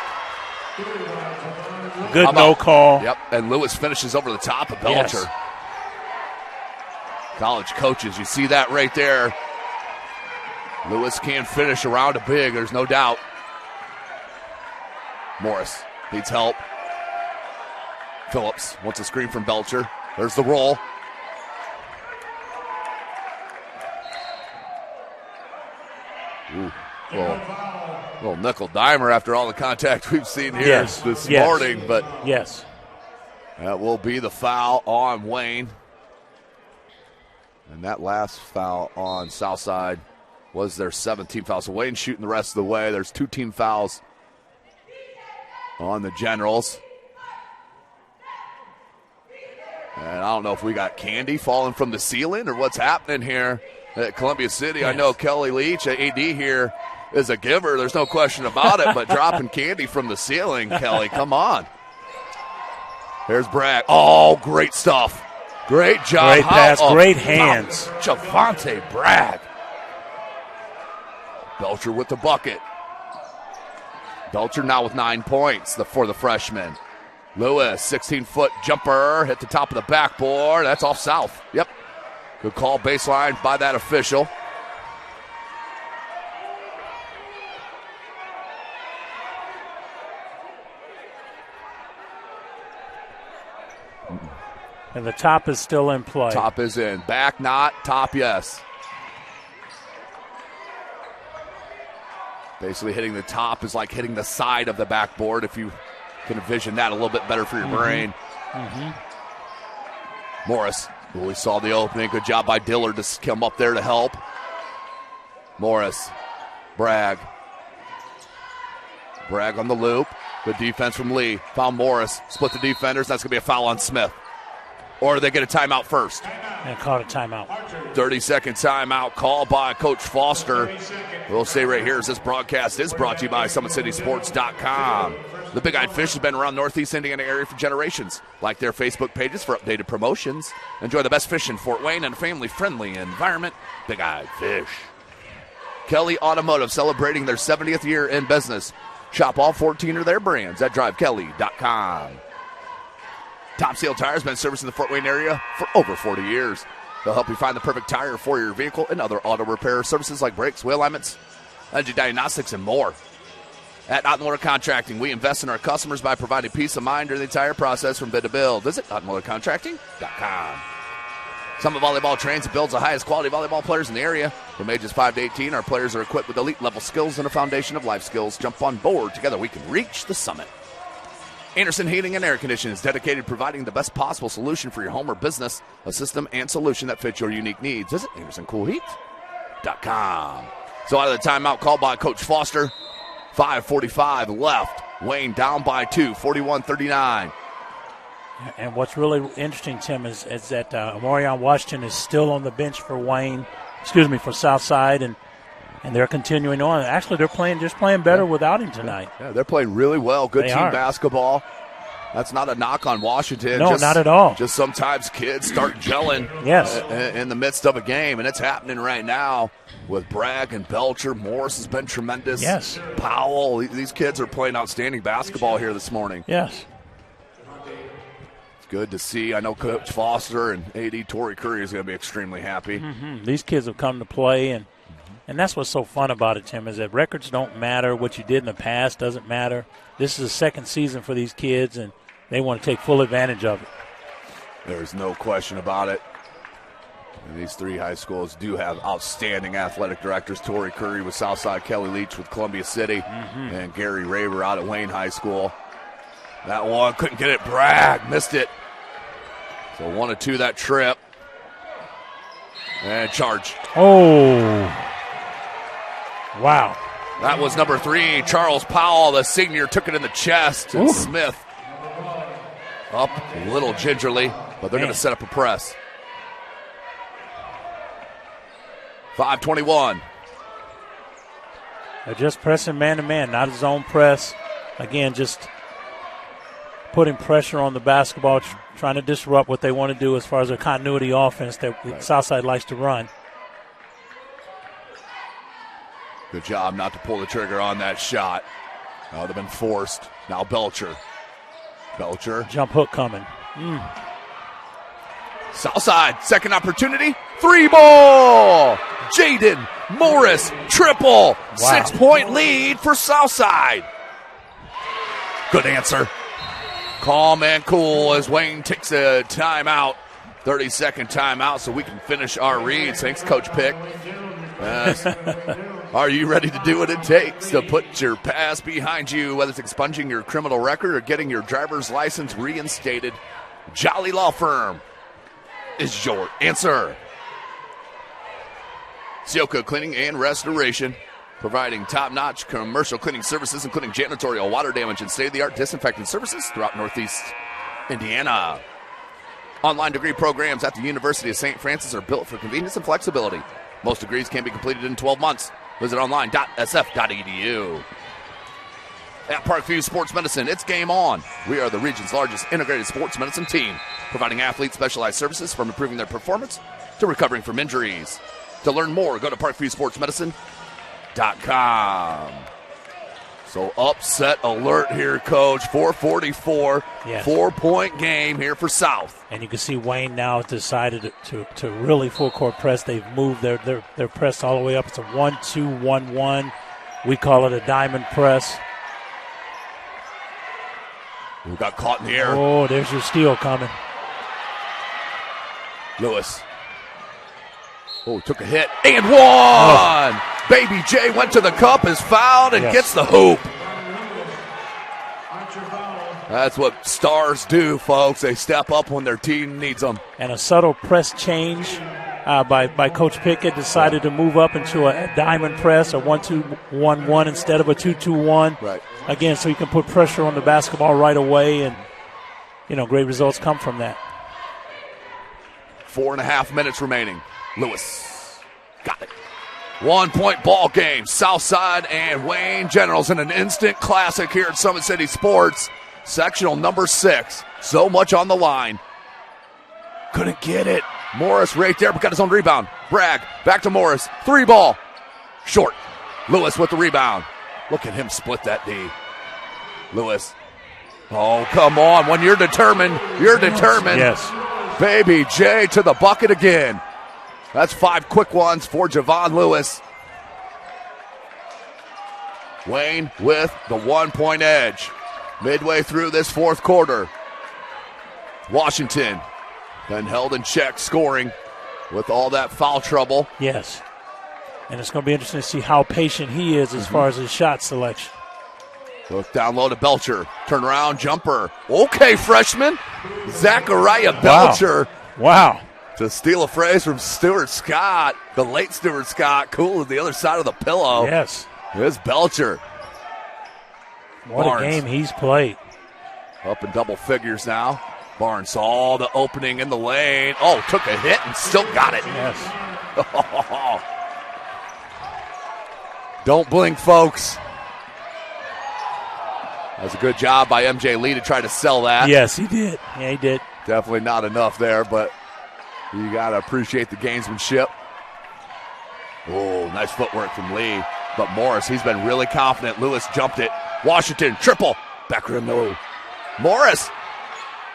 Good no call. Yep, and Lewis finishes over the top of Belcher. Yes. College coaches, you see that right there. Lewis can finish around a big, there's no doubt. Morris needs help. Phillips wants a screen from Belcher. There's the roll. Ooh, little nickel dimer after all the contact we've seen here this morning. But yes, that will be the foul on Wayne. And that last foul on Southside was their 17th foul. So Wayne shooting the rest of the way. There's 2 team fouls on the Generals. And I don't know if we got candy falling from the ceiling or what's happening here at Columbia City. Yes. I know Kelly Leach, AD here, is a giver. There's no question about it, but dropping candy from the ceiling, Kelly, come on. Here's Bragg. Oh, great stuff. Great job. Great pass, great hands. Javante Bragg. Belcher with the bucket. Belcher now with 9 points for the freshman. Lewis, 16-foot jumper, hit the top of the backboard. That's off South. Yep. Good call, baseline by that official. And the top is still in play. Top is in. Back not, top yes. Basically hitting the top is like hitting the side of the backboard, if you can envision that a little bit better for your brain. Morris, we saw the opening. Good job by Dillard to come up there to help. Morris, Bragg. Bragg on the loop. Good defense from Lee. Found Morris. Split the defenders. That's going to be a foul on Smith. Or they get a timeout first. And caught a timeout. 30-second timeout called by Coach Foster. We'll say right here as this broadcast is brought to you by SummitCitySports.com. The Big Eyed Fish has been around Northeast Indiana area for generations. Like their Facebook pages for updated promotions. Enjoy the best fish in Fort Wayne in a family-friendly environment. Big Eyed Fish. Kelly Automotive celebrating their 70th year in business. Shop all 14 of their brands at drivekelly.com. Top Seal Tire has been servicing the Fort Wayne area for over 40 years. They'll help you find the perfect tire for your vehicle and other auto repair services like brakes, wheel alignments, engine diagnostics, and more. At Ottenwater Contracting, we invest in our customers by providing peace of mind during the entire process from bid to build. Visit OttenwaterContracting.com. Summit Volleyball trains and builds the highest quality volleyball players in the area. From ages 5 to 18, our players are equipped with elite-level skills and a foundation of life skills. Jump on board. Together we can reach the summit. Anderson Heating and Air Conditioning is dedicated to providing the best possible solution for your home or business, a system and solution that fits your unique needs. Visit AndersonCoolHeat.com. So out of the timeout called by Coach Foster, 5:45 left. Wayne down by 2, 41-39. And what's really interesting, Tim, is that Amorion Washington is still on the bench for for Southside, and they're continuing on. Actually, they're playing better without him tonight. Yeah, they're playing really well. Good team basketball. That's not a knock on Washington. No, not at all. Just sometimes kids start gelling in the midst of a game, and it's happening right now with Bragg and Belcher. Morris has been tremendous. Yes. Powell. These kids are playing outstanding basketball here this morning. Yes. It's good to see. I know Coach Foster and AD Torrey Curry is going to be extremely happy. These kids have come to play, and that's what's so fun about it, Tim, is that records don't matter. What you did in the past doesn't matter. This is the second season for these kids, and they want to take full advantage of it. There's no question about it. And these three high schools do have outstanding athletic directors. Torrey Curry with Southside, Kelly Leach with Columbia City, and Gary Raber out at Wayne High School. That one couldn't get it. Bragg missed it. So 1 of 2 that trip. And charge. Oh. Wow. That was number 3, Charles Powell, the senior, took it in the chest. And Smith up a little gingerly, but they're going to set up a press. 5:21. They're just pressing man-to-man, not a zone press. Again, just putting pressure on the basketball, trying to disrupt what they want to do as far as a continuity offense that Southside likes to run. Good job not to pull the trigger on that shot. Oh, they've been forced. Now Belcher. Jump hook coming. Southside, second opportunity. 3-ball. Jaden Morris, triple. Wow. 6-point lead for Southside. Good answer. Calm and cool as Wayne takes a timeout. 30-second timeout so we can finish our reads. Thanks, Coach Pick. Are you ready to do what it takes to put your past behind you, whether it's expunging your criminal record or getting your driver's license reinstated? Jolly Law Firm is your answer. Sioka Cleaning and Restoration, providing top-notch commercial cleaning services, including janitorial, water damage, and state-of-the-art disinfecting services throughout Northeast Indiana. Online degree programs at the University of St. Francis are built for convenience and flexibility. Most degrees can be completed in 12 months. Visit online.sf.edu. At Parkview Sports Medicine, it's game on. We are the region's largest integrated sports medicine team, providing athletes specialized services from improving their performance to recovering from injuries. To learn more, go to parkviewsportsmedicine.com. So upset alert here, Coach. 4:44, yes. 4-point game here for South. And you can see Wayne now decided to really full court press. They've moved their press all the way up. It's a 1-2-1-1. We call it a diamond press. Who got caught in the air? Oh, there's your steal coming. Lewis. Oh, took a hit and one. Oh. Baby J went to the cup, is fouled, and gets the hoop. That's what stars do, folks. They step up when their team needs them. And a subtle press change by Coach Pickett. Decided to move up into a diamond press, a 1-2-1-1 instead of a 2-2-1. Right. Again, so you can put pressure on the basketball right away, and, great results come from that. 4.5 minutes remaining. Lewis got it. 1-point ball game. Southside and Wayne Generals in an instant classic here at Summit City Sports. Sectional number 6. So much on the line. Couldn't get it. Morris right there, but got his own rebound. Bragg back to Morris. 3-ball. Short. Lewis with the rebound. Look at him split that D. Lewis. Oh, come on. When you're determined, you're determined. Yes. Baby J to the bucket again. That's 5 quick ones for Javon Lewis. Wayne with the 1-point edge. Midway through this fourth quarter. Washington then held in check, scoring with all that foul trouble. Yes. And it's going to be interesting to see how patient he is as far as his shot selection. Look down low to Belcher. Turn around, jumper. Okay, freshman. Zachariah Belcher. Wow. To steal a phrase from Stuart Scott, the late Stuart Scott, cool at the other side of the pillow. Yes. Here's Belcher. What Barnes. A game he's played. Up in double figures now. Barnes saw the opening in the lane. Oh, took a hit and still got it. Yes. Don't blink, folks. That was a good job by MJ Lee to try to sell that. Yes, he did. Yeah, he did. Definitely not enough there, but you got to appreciate the gamesmanship. Oh, nice footwork from Lee. But Morris, he's been really confident. Lewis jumped it. Washington, triple. Back rim, no. Morris,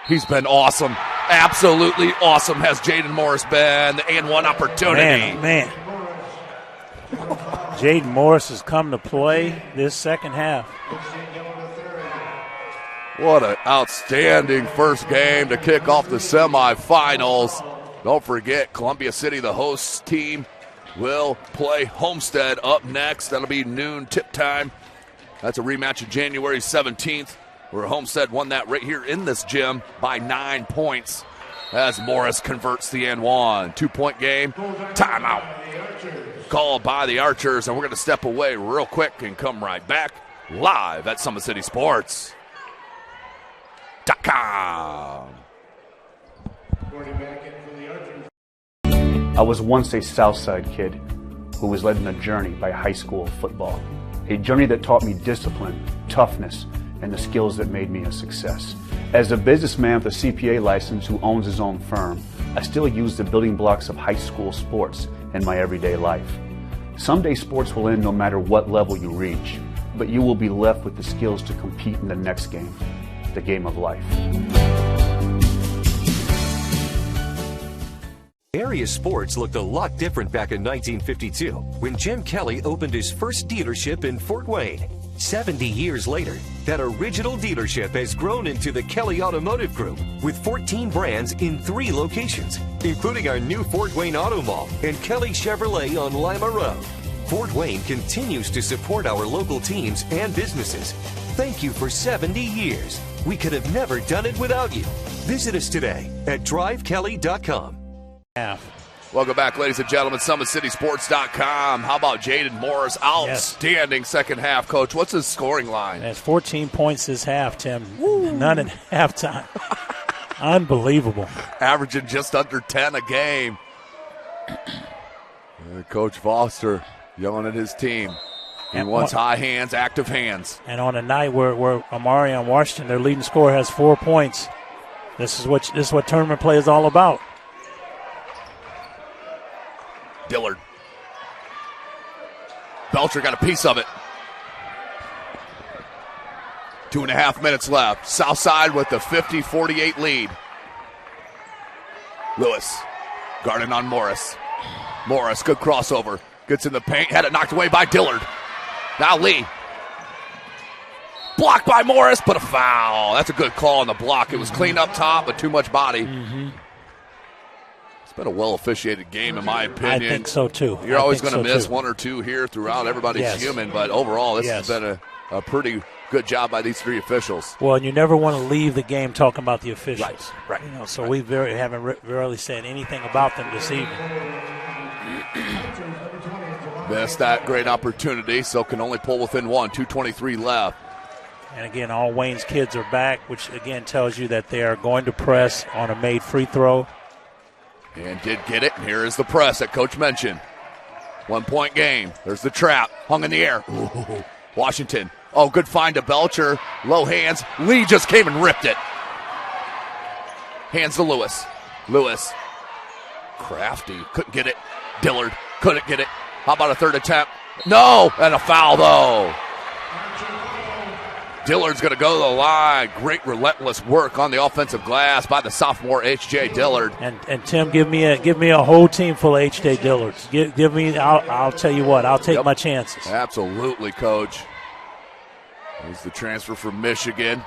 he's been awesome. Absolutely awesome has Jaden Morris been. The and-one opportunity. Man. Jaden Morris has come to play this second half. What an outstanding first game to kick off the semifinals. Don't forget, Columbia City, the host team, will play Homestead up next. That'll be noon tip time. That's a rematch of January 17th, where Homestead won that right here in this gym by 9 points as Morris converts the N1. 2-point game. Timeout. Called by the Archers, and we're going to step away real quick and come right back live at SummitCitySports.com. I was once a Southside kid who was led on a journey by high school football. A journey that taught me discipline, toughness, and the skills that made me a success. As a businessman with a CPA license who owns his own firm, I still use the building blocks of high school sports in my everyday life. Someday sports will end no matter what level you reach, but you will be left with the skills to compete in the next game, the game of life. Area sports looked a lot different back in 1952 when Jim Kelly opened his first dealership in Fort Wayne. 70 years later, that original dealership has grown into the Kelly Automotive Group with 14 brands in 3 locations, including our new Fort Wayne Auto Mall and Kelly Chevrolet on Lima Road. Fort Wayne continues to support our local teams and businesses. Thank you for 70 years. We could have never done it without you. Visit us today at drivekelly.com. Welcome back, ladies and gentlemen. SummitCitySports.com. How about Jaden Morris? Outstanding second half, Coach. What's his scoring line? That's 14 points this half, Tim. None at halftime. Unbelievable. Averaging just under 10 a game. Coach Foster yelling at his team. He wants high hands, active hands. And on a night where Amari on Washington, their leading scorer, has 4 points, this is what tournament play is all about. Dillard. Belcher got a piece of it. 2.5 minutes left. Southside with the 50-48 lead. Lewis guarding on Morris. Morris, good crossover. Gets in the paint, had it knocked away by Dillard. Now Lee. Blocked by Morris, but a foul. That's a good call on the block. It was clean up top, but too much body. It's been a well-officiated game, in my opinion. I think so, too. You're always going to miss 1 or 2 here throughout. Everybody's human, but overall, this has been a pretty good job by these 3 officials. Well, and you never want to leave the game talking about the officials. Right. You know, so we haven't rarely said anything about them this evening. Missed that great opportunity, so can only pull within 1. 2:23 left. And again, all Wayne's kids are back, which again tells you that they are going to press on a made free throw. And did get it. And here is the press that Coach mentioned. 1-point game. There's the trap. Hung in the air. Ooh. Washington. Oh, good find to Belcher. Low hands. Lee just came and ripped it. Hands to Lewis. Lewis. Crafty. Couldn't get it. Dillard. Couldn't get it. How about a third attempt? No. And a foul, though. Dillard's going to go to the line. Great relentless work on the offensive glass by the sophomore H.J. Dillard. And Tim, give me a whole team full of H.J. Dillards. Give me. I'll tell you what. I'll take my chances. Absolutely, Coach. There's the transfer from Michigan.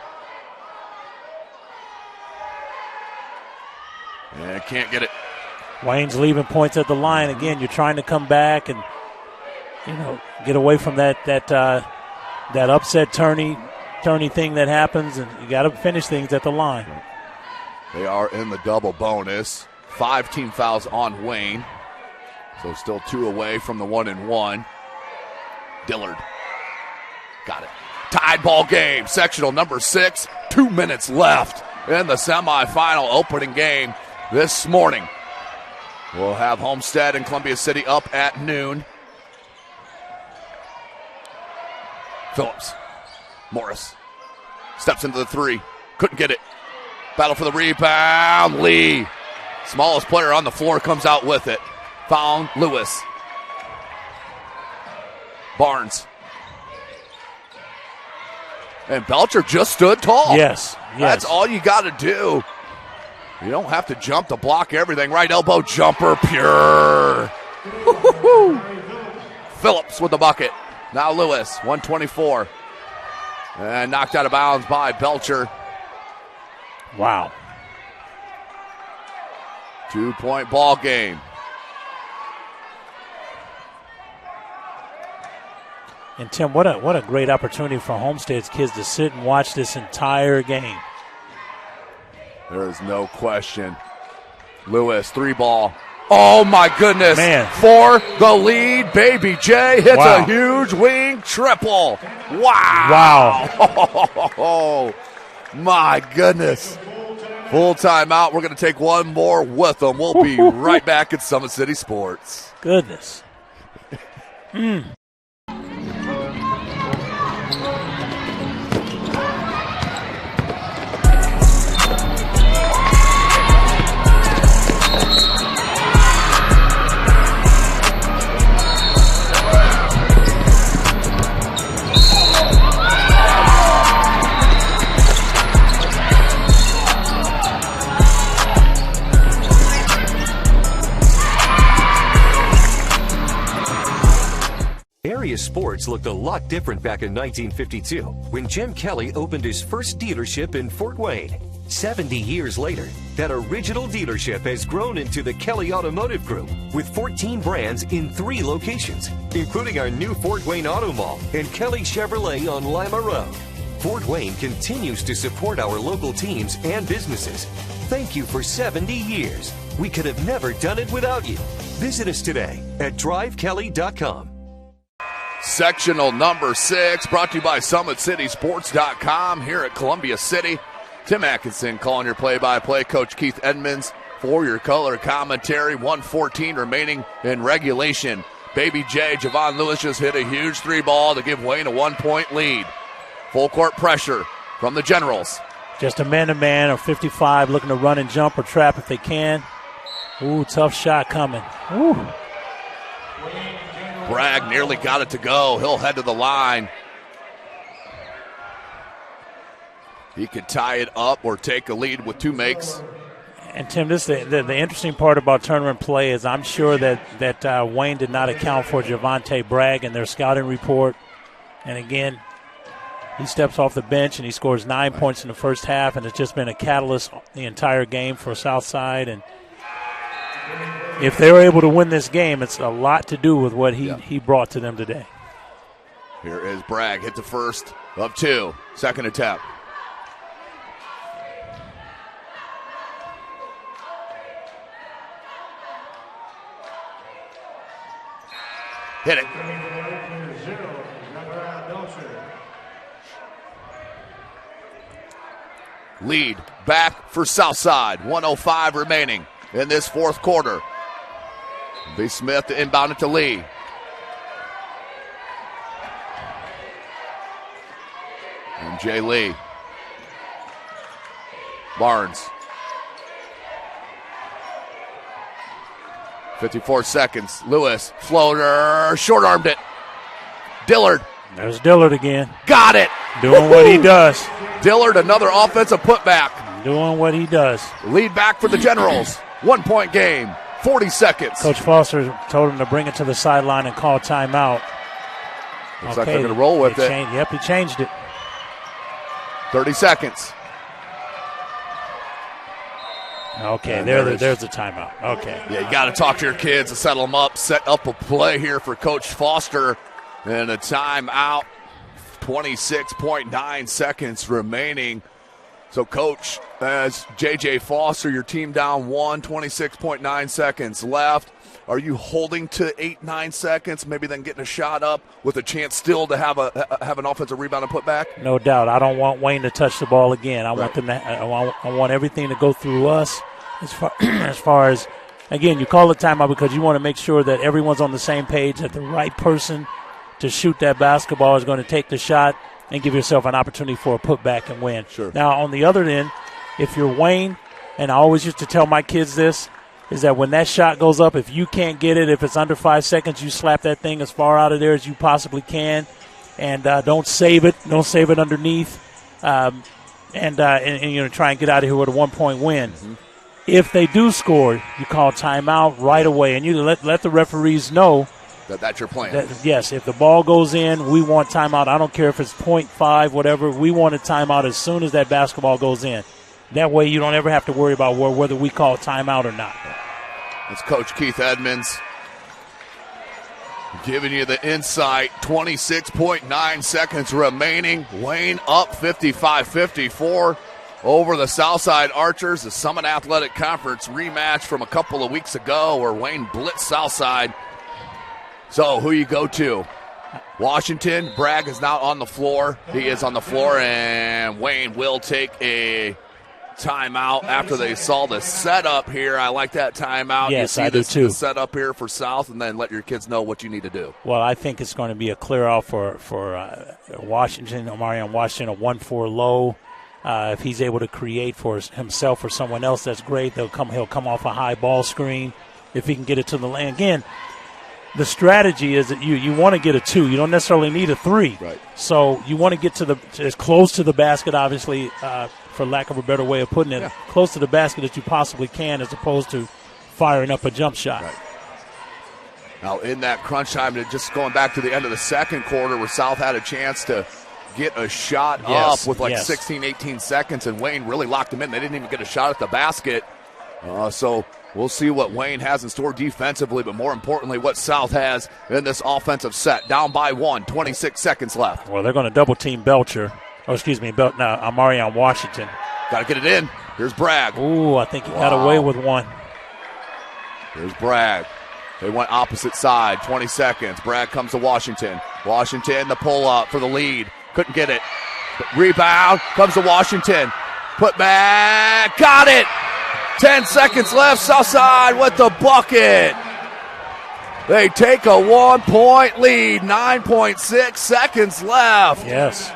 And can't get it. Wayne's leaving points at the line again. You're trying to come back and get away from that upset tourney thing that happens, and you got to finish things at the line. They are in the double bonus. 5 team fouls on Wayne, so still 2 away from the 1-and-1. Dillard got it. Tied ball game. Sectional number 6. 2 minutes left in the semifinal opening game this morning. We'll have Homestead and Columbia City up at noon. Phillips. Morris steps into the 3. Couldn't get it. Battle for the rebound. Lee. Smallest player on the floor comes out with it. Found Lewis. Barnes. And Belcher just stood tall. Yes. That's all you got to do. You don't have to jump to block everything. Right elbow jumper, pure. Phillips with the bucket. Now Lewis, 124. And knocked out of bounds by Belcher. Wow. 2-point ball game. And Tim, what a great opportunity for Homestead's kids to sit and watch this entire game. There is no question. Lewis, 3-ball. Oh, my goodness. Man. For the lead, Baby J hits a huge wing triple. Wow. Oh, my goodness. Full timeout. We're going to take one more with them. We'll be right back at Summit City Sports. Goodness. sports looked a lot different back in 1952 when Jim Kelly opened his first dealership in Fort Wayne. 70 years later, that original dealership has grown into the Kelly Automotive Group with 14 brands in 3 locations, including our new Fort Wayne Auto Mall and Kelly Chevrolet on Lima Road. Fort Wayne continues to support our local teams and businesses. Thank you for 70 years. We could have never done it without you. Visit us today at drivekelly.com. Sectional number 6 brought to you by SummitCitySports.com here at Columbia City. Tim Atkinson calling your play-by-play. Coach Keith Edmonds for your color commentary. 1:14 remaining in regulation. Baby J, Javon Lewis just hit a huge 3-ball to give Wayne a 1-point lead. Full court pressure from the Generals. Just a man-to-man or 55 looking to run and jump or trap if they can. Ooh, tough shot coming. Ooh. Bragg nearly got it to go. He'll head to the line. He could tie it up or take a lead with 2 makes. And, Tim, this the interesting part about tournament play is I'm sure that Wayne did not account for Javonte Bragg in their scouting report. And, again, he steps off the bench and he scores 9 points in the first half, and it's just been a catalyst the entire game for Southside. And if they were able to win this game, it's a lot to do with what he brought to them today. Here is Bragg. Hit the first of 2. Second attempt. Hit it. Lead back for Southside. 1:05 remaining in this fourth quarter. B. Smith to inbound it to Lee. And Jay Lee. Barnes. 54 seconds. Lewis, floater, short-armed it. Dillard. There's Dillard again. Got it. Doing what he does. Dillard, another offensive putback. Doing what he does. Lead back for the Generals. 1-point game. 40 seconds. Coach Foster told him to bring it to the sideline and call timeout. Looks like they're going to roll with it. Yep, he changed it. 30 seconds. Okay, there's the timeout. Okay. Yeah, you got to talk to your kids and settle them up, set up a play here for Coach Foster. And a timeout. 26.9 seconds remaining. So, Coach, as J.J. Foster, your team down 26.9 seconds left. Are you holding to 8-9 seconds, maybe then getting a shot up with a chance still to have an offensive rebound and put back? No doubt. I don't want Wayne to touch the ball again. I want them to. I want everything to go through us. As far as, again, you call it timeout because you want to make sure that everyone's on the same page, that the right person to shoot that basketball is going to take the shot and give yourself an opportunity for a putback and win. Sure. Now, on the other end, if you're Wayne, and I always used to tell my kids this, is that when that shot goes up, if you can't get it, if it's under 5 seconds, you slap that thing as far out of there as you possibly can, and don't save it. Don't save it underneath, and try and get out of here with a 1-point win. Mm-hmm. If they do score, you call timeout right away, and you let the referees know that's your plan. Yes, if the ball goes in, we want timeout. I don't care if it's 0.5, whatever. We want a timeout as soon as that basketball goes in. That way you don't ever have to worry about whether we call timeout or not. That's Coach Keith Edmonds giving you the insight. 26.9 seconds remaining. Wayne up 55-54 over the Southside Archers. The Summit Athletic Conference rematch from a couple of weeks ago where Wayne blitzed Southside. So who you go to? Washington. Bragg is now on the floor. He is on the floor, and Wayne will take a timeout after they saw the setup here. I like that timeout. Yes, you see I do too. The setup here for South, and then let your kids know what you need to do. Well, I think it's going to be a clear out for Washington, Omarion Washington, a 1-4 low. If he's able to create for himself or someone else, that's great. He'll come off a high ball screen if he can get it to the lane. Again, the strategy is that you want to get a 2. You don't necessarily need a 3. Right. So you want to get to as close to the basket, obviously, for lack of a better way of putting it, close to the basket that you possibly can, as opposed to firing up a jump shot. Right. Now in that crunch time, just going back to the end of the second quarter where South had a chance to get a shot up with 16, 18 seconds, and Wayne really locked them in. They didn't even get a shot at the basket. So we'll see what Wayne has in store defensively, but more importantly, what South has in this offensive set. Down by 1, 26 seconds left. Well, they're going to double-team Belcher. Amarion Washington. Got to get it in. Here's Bragg. Ooh, I think he got away with one. Here's Bragg. They went opposite side, 20 seconds. Bragg comes to Washington. Washington, the pull-up for the lead. Couldn't get it. Rebound, comes to Washington. Put back, got it! 10 seconds left, Southside with the bucket. They take a 1-point lead, 9.6 seconds left. Yes.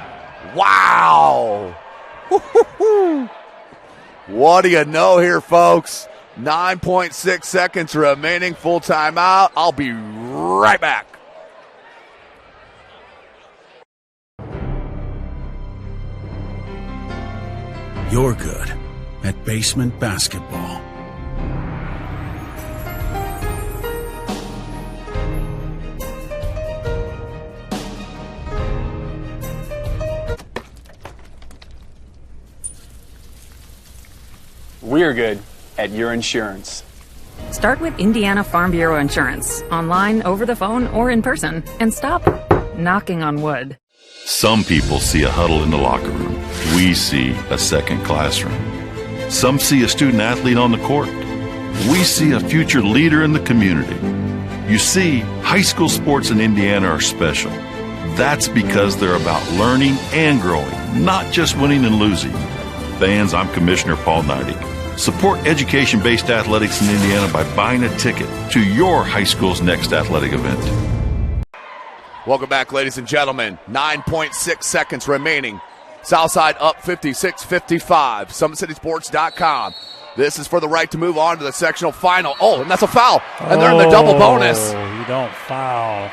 Wow. What do you know here, folks? 9.6 seconds remaining, full timeout. I'll be right back. You're good at basement basketball. We're good at your insurance. Start with Indiana Farm Bureau Insurance, online, over the phone, or in person, and stop knocking on wood. Some people see a huddle in the locker room. We see a second classroom. Some see a student athlete on the court. We see a future leader in the community. You see, high school sports in Indiana are special. That's because they're about learning and growing, not just winning and losing. Fans, I'm Commissioner Paul Neidig. Support education-based athletics in Indiana by buying a ticket to your high school's next athletic event. Welcome back, ladies and gentlemen. 9.6 seconds remaining. Southside up 56-55. SummitCitySports.com. This is for the right to move on to the sectional final. Oh, and that's a foul. And they're in the double bonus. You don't foul.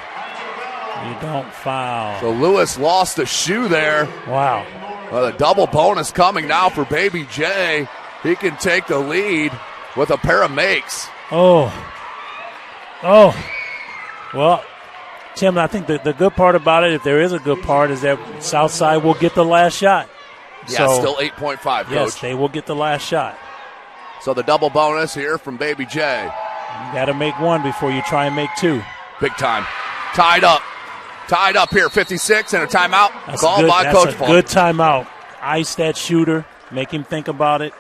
You don't foul. So Lewis lost a shoe there. Wow. Well, the double bonus coming now for Baby J. He can take the lead with a pair of makes. Oh. Well, Tim, I think the good part about it, if there is a good part, is that Southside will get the last shot. Yeah, still 8.5, Coach. Yes, they will get the last shot. So the double bonus here from Baby J. You got to make one before you try and make two. Big time. Tied up here, 56, and a timeout called by Coach Falk. That's a good timeout. Ice that shooter, make him think about it.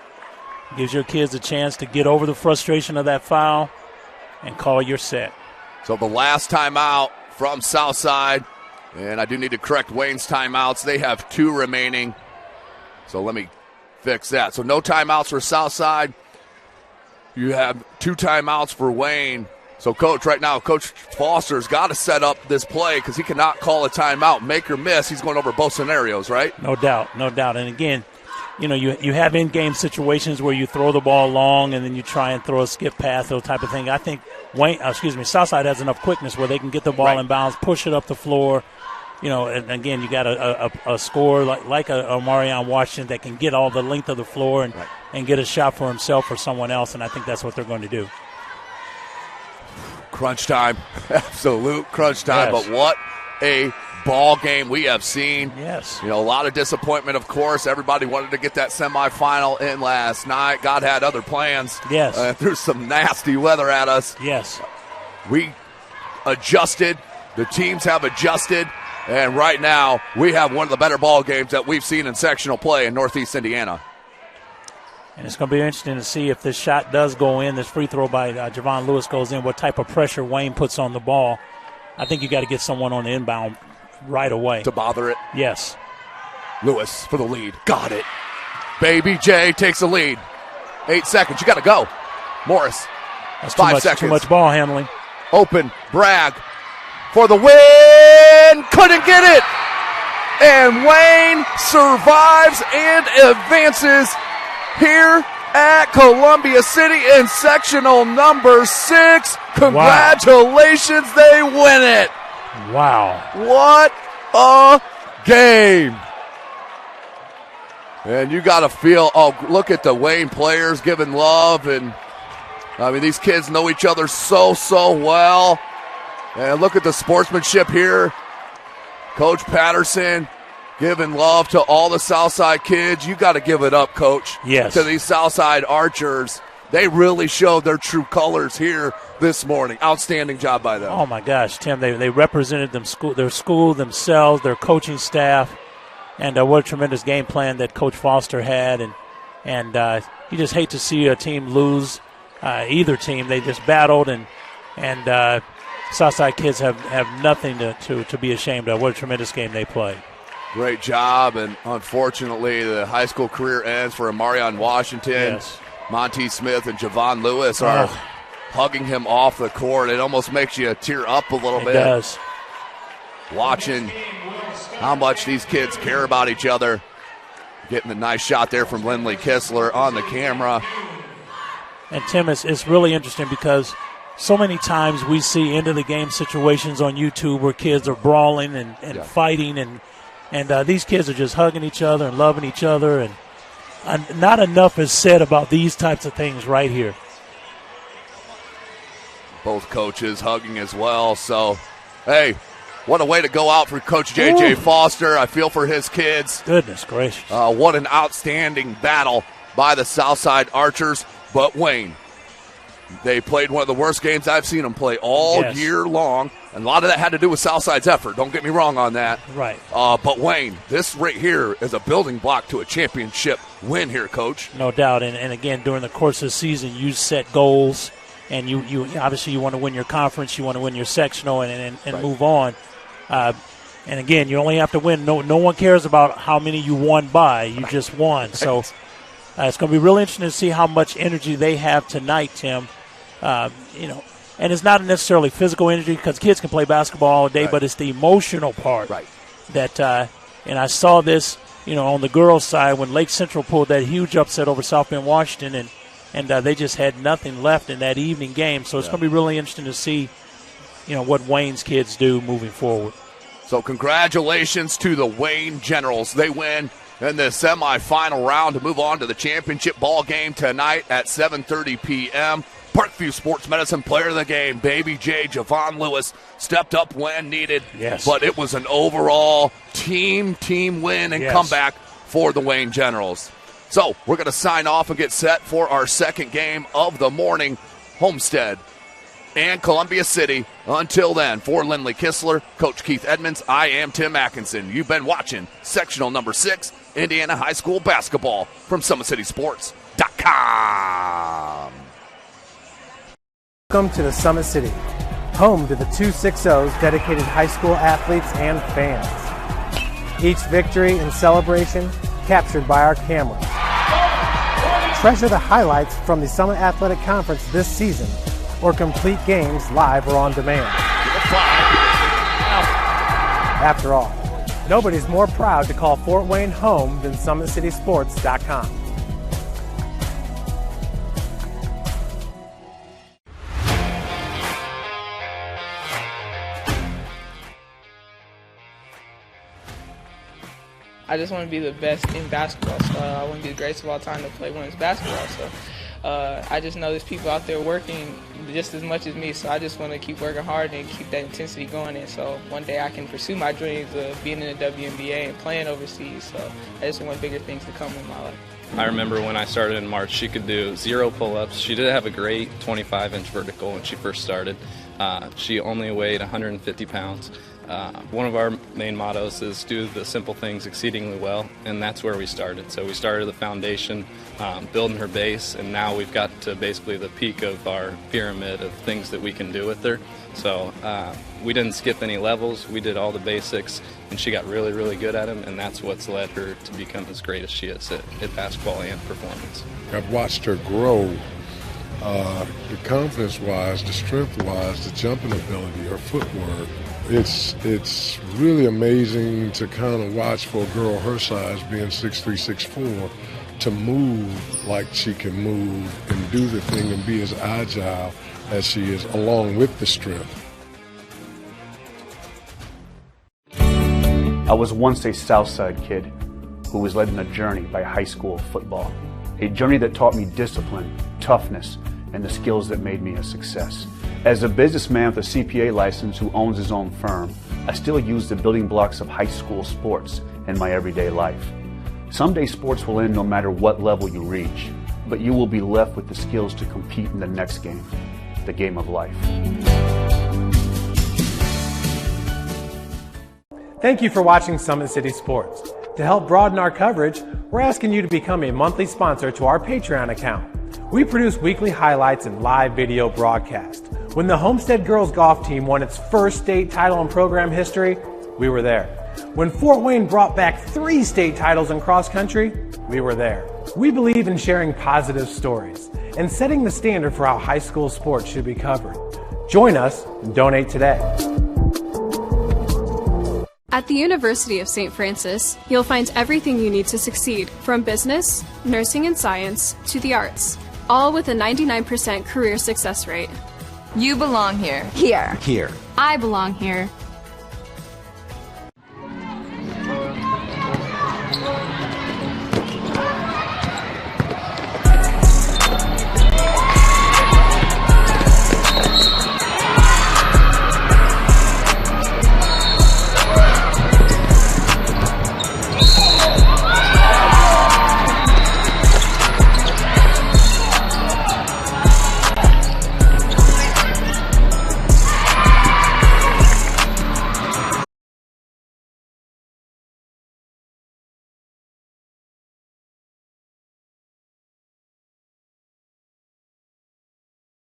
Gives your kids a chance to get over the frustration of that foul and call your set. So the last timeout from Southside, and I do need to correct Wayne's timeouts. They have 2 remaining, so let me fix that. So no timeouts for Southside. You have 2 timeouts for Wayne. So, Coach, right now, Coach Foster's got to set up this play because he cannot call a timeout. Make or miss, he's going over both scenarios, right? No doubt. And, again, you have in-game situations where you throw the ball long and then you try and throw a skip pass, those type of thing. I think Southside has enough quickness where they can get the ball in bounds, push it up the floor. And again, you got a scorer like a Marion Washington that can get all the length of the floor and get a shot for himself or someone else, and I think that's what they're going to do. Crunch time, absolute crunch time, Yes. But what a ball game we have seen. Yes. A lot of disappointment, of course. Everybody wanted to get that semifinal in last night. God had other plans. Yes. Threw some nasty weather at us. Yes. We adjusted. The teams have adjusted. And right now, we have one of the better ball games that we've seen in sectional play in Northeast Indiana. And it's going to be interesting to see if this shot does go in, this free throw by Javon Lewis goes in, what type of pressure Wayne puts on the ball. I think you got to get someone on the inbound right away. To bother it? Yes. Lewis for the lead. Got it. Baby J takes the lead. 8 seconds. You got to go. Morris. That's 5 seconds. Too much ball handling. Open. Bragg for the win. Couldn't get it. And Wayne survives and advances here at Columbia City in sectional number 6. Congratulations, They win it. Wow. What a game. And you got to feel, look at the Wayne players giving love. And, these kids know each other so well. And look at the sportsmanship here. Coach Patterson giving love to all the Southside kids. You got to give it up, Coach. Yes. To these Southside Archers. They really showed their true colors here this morning. Outstanding job by them. Oh, my gosh, Tim. They represented their school, themselves, their coaching staff, and what a tremendous game plan that Coach Foster had. And you just hate to see a team lose, either team. They just battled, and Southside kids have nothing to be ashamed of. What a tremendous game they played. Great job, and unfortunately the high school career ends for Amarion Washington. Yes. Monty Smith and Javon Lewis are hugging him off the court. It almost makes you tear up a little bit. It does. Watching how much these kids care about each other. Getting a nice shot there from Lindley Kistler on the camera. And, Tim, it's really interesting because so many times we see end-of-the-game situations on YouTube where kids are brawling and fighting, and these kids are just hugging each other and loving each other, and not enough is said about these types of things right here. Both coaches hugging as well. So, hey, what a way to go out for Coach J.J. Foster. I feel for his kids. Goodness gracious. What an outstanding battle by the Southside Archers. But, Wayne, they played one of the worst games I've seen them play all year long. And a lot of that had to do with Southside's effort. Don't get me wrong on that. Right. But, Wayne, this right here is a building block to a championship win here, Coach. No doubt. And again, during the course of the season, you set goals. And you obviously you want to win your conference, you want to win your sectional, and move on. And again, you only have to win. No one cares about how many you won by. You just won. So it's going to be really interesting to see how much energy they have tonight, Tim. And it's not necessarily physical energy because kids can play basketball all day, but it's the emotional part. Right. That and I saw this, on the girls' side when Lake Central pulled that huge upset over South Bend, Washington, and they just had nothing left in that evening game. So it's going to be really interesting to see, what Wayne's kids do moving forward. So congratulations to the Wayne Generals. They win in the semifinal round to move on to the championship ball game tonight at 7:30 p.m. Parkview Sports Medicine Player of the Game, Baby J. Javon Lewis, stepped up when needed. Yes. But it was an overall team win and comeback for the Wayne Generals. So we're going to sign off and get set for our second game of the morning, Homestead and Columbia City. Until then, for Lindley Kistler, Coach Keith Edmonds, I am Tim Atkinson. You've been watching Sectional Number 6, Indiana High School Basketball from SummitCitySports.com. Welcome to the Summit City, home to the 260's dedicated high school athletes and fans. Each victory and celebration captured by our cameras. Treasure the highlights from the Summit Athletic Conference this season, or complete games live or on demand. After all, nobody's more proud to call Fort Wayne home than SummitCitySports.com. I just want to be the best in basketball, so I want to be the greatest of all time to play women's basketball. So I just know there's people out there working just as much as me, so I just want to keep working hard and keep that intensity going. And so one day I can pursue my dreams of being in the WNBA and playing overseas. So I just want bigger things to come in my life. I remember when I started in March, she could do 0 pull-ups. She did have a great 25-inch vertical when she first started. She only weighed 150 pounds. One of our main mottos is do the simple things exceedingly well, and that's where we started. So we started the foundation, building her base, and now we've got to basically the peak of our pyramid of things that we can do with her. So we didn't skip any levels. We did all the basics, and she got really, really good at them, and that's what's led her to become as great as she is at basketball and performance. I've watched her grow, the confidence-wise, the strength-wise, the jumping ability, her footwork. It's really amazing to kind of watch for a girl her size, being 6'3", 6'4", to move like she can move and do the thing and be as agile as she is, along with the strength. I was once a Southside kid who was led on a journey by high school football. A journey that taught me discipline, toughness, and the skills that made me a success. As a businessman with a CPA license who owns his own firm, I still use the building blocks of high school sports in my everyday life. Someday sports will end no matter what level you reach, but you will be left with the skills to compete in the next game, the game of life. Thank you for watching Summit City Sports. To help broaden our coverage, we're asking you to become a monthly sponsor to our Patreon account. We produce weekly highlights and live video broadcasts. When the Homestead girls golf team won its first state title in program history, we were there. When Fort Wayne brought back 3 state titles in cross country, we were there. We believe in sharing positive stories and setting the standard for how high school sports should be covered. Join us and donate today. At the University of St. Francis, you'll find everything you need to succeed, from business, nursing and science, to the arts, all with a 99% career success rate. You belong here. Here. Here. I belong here.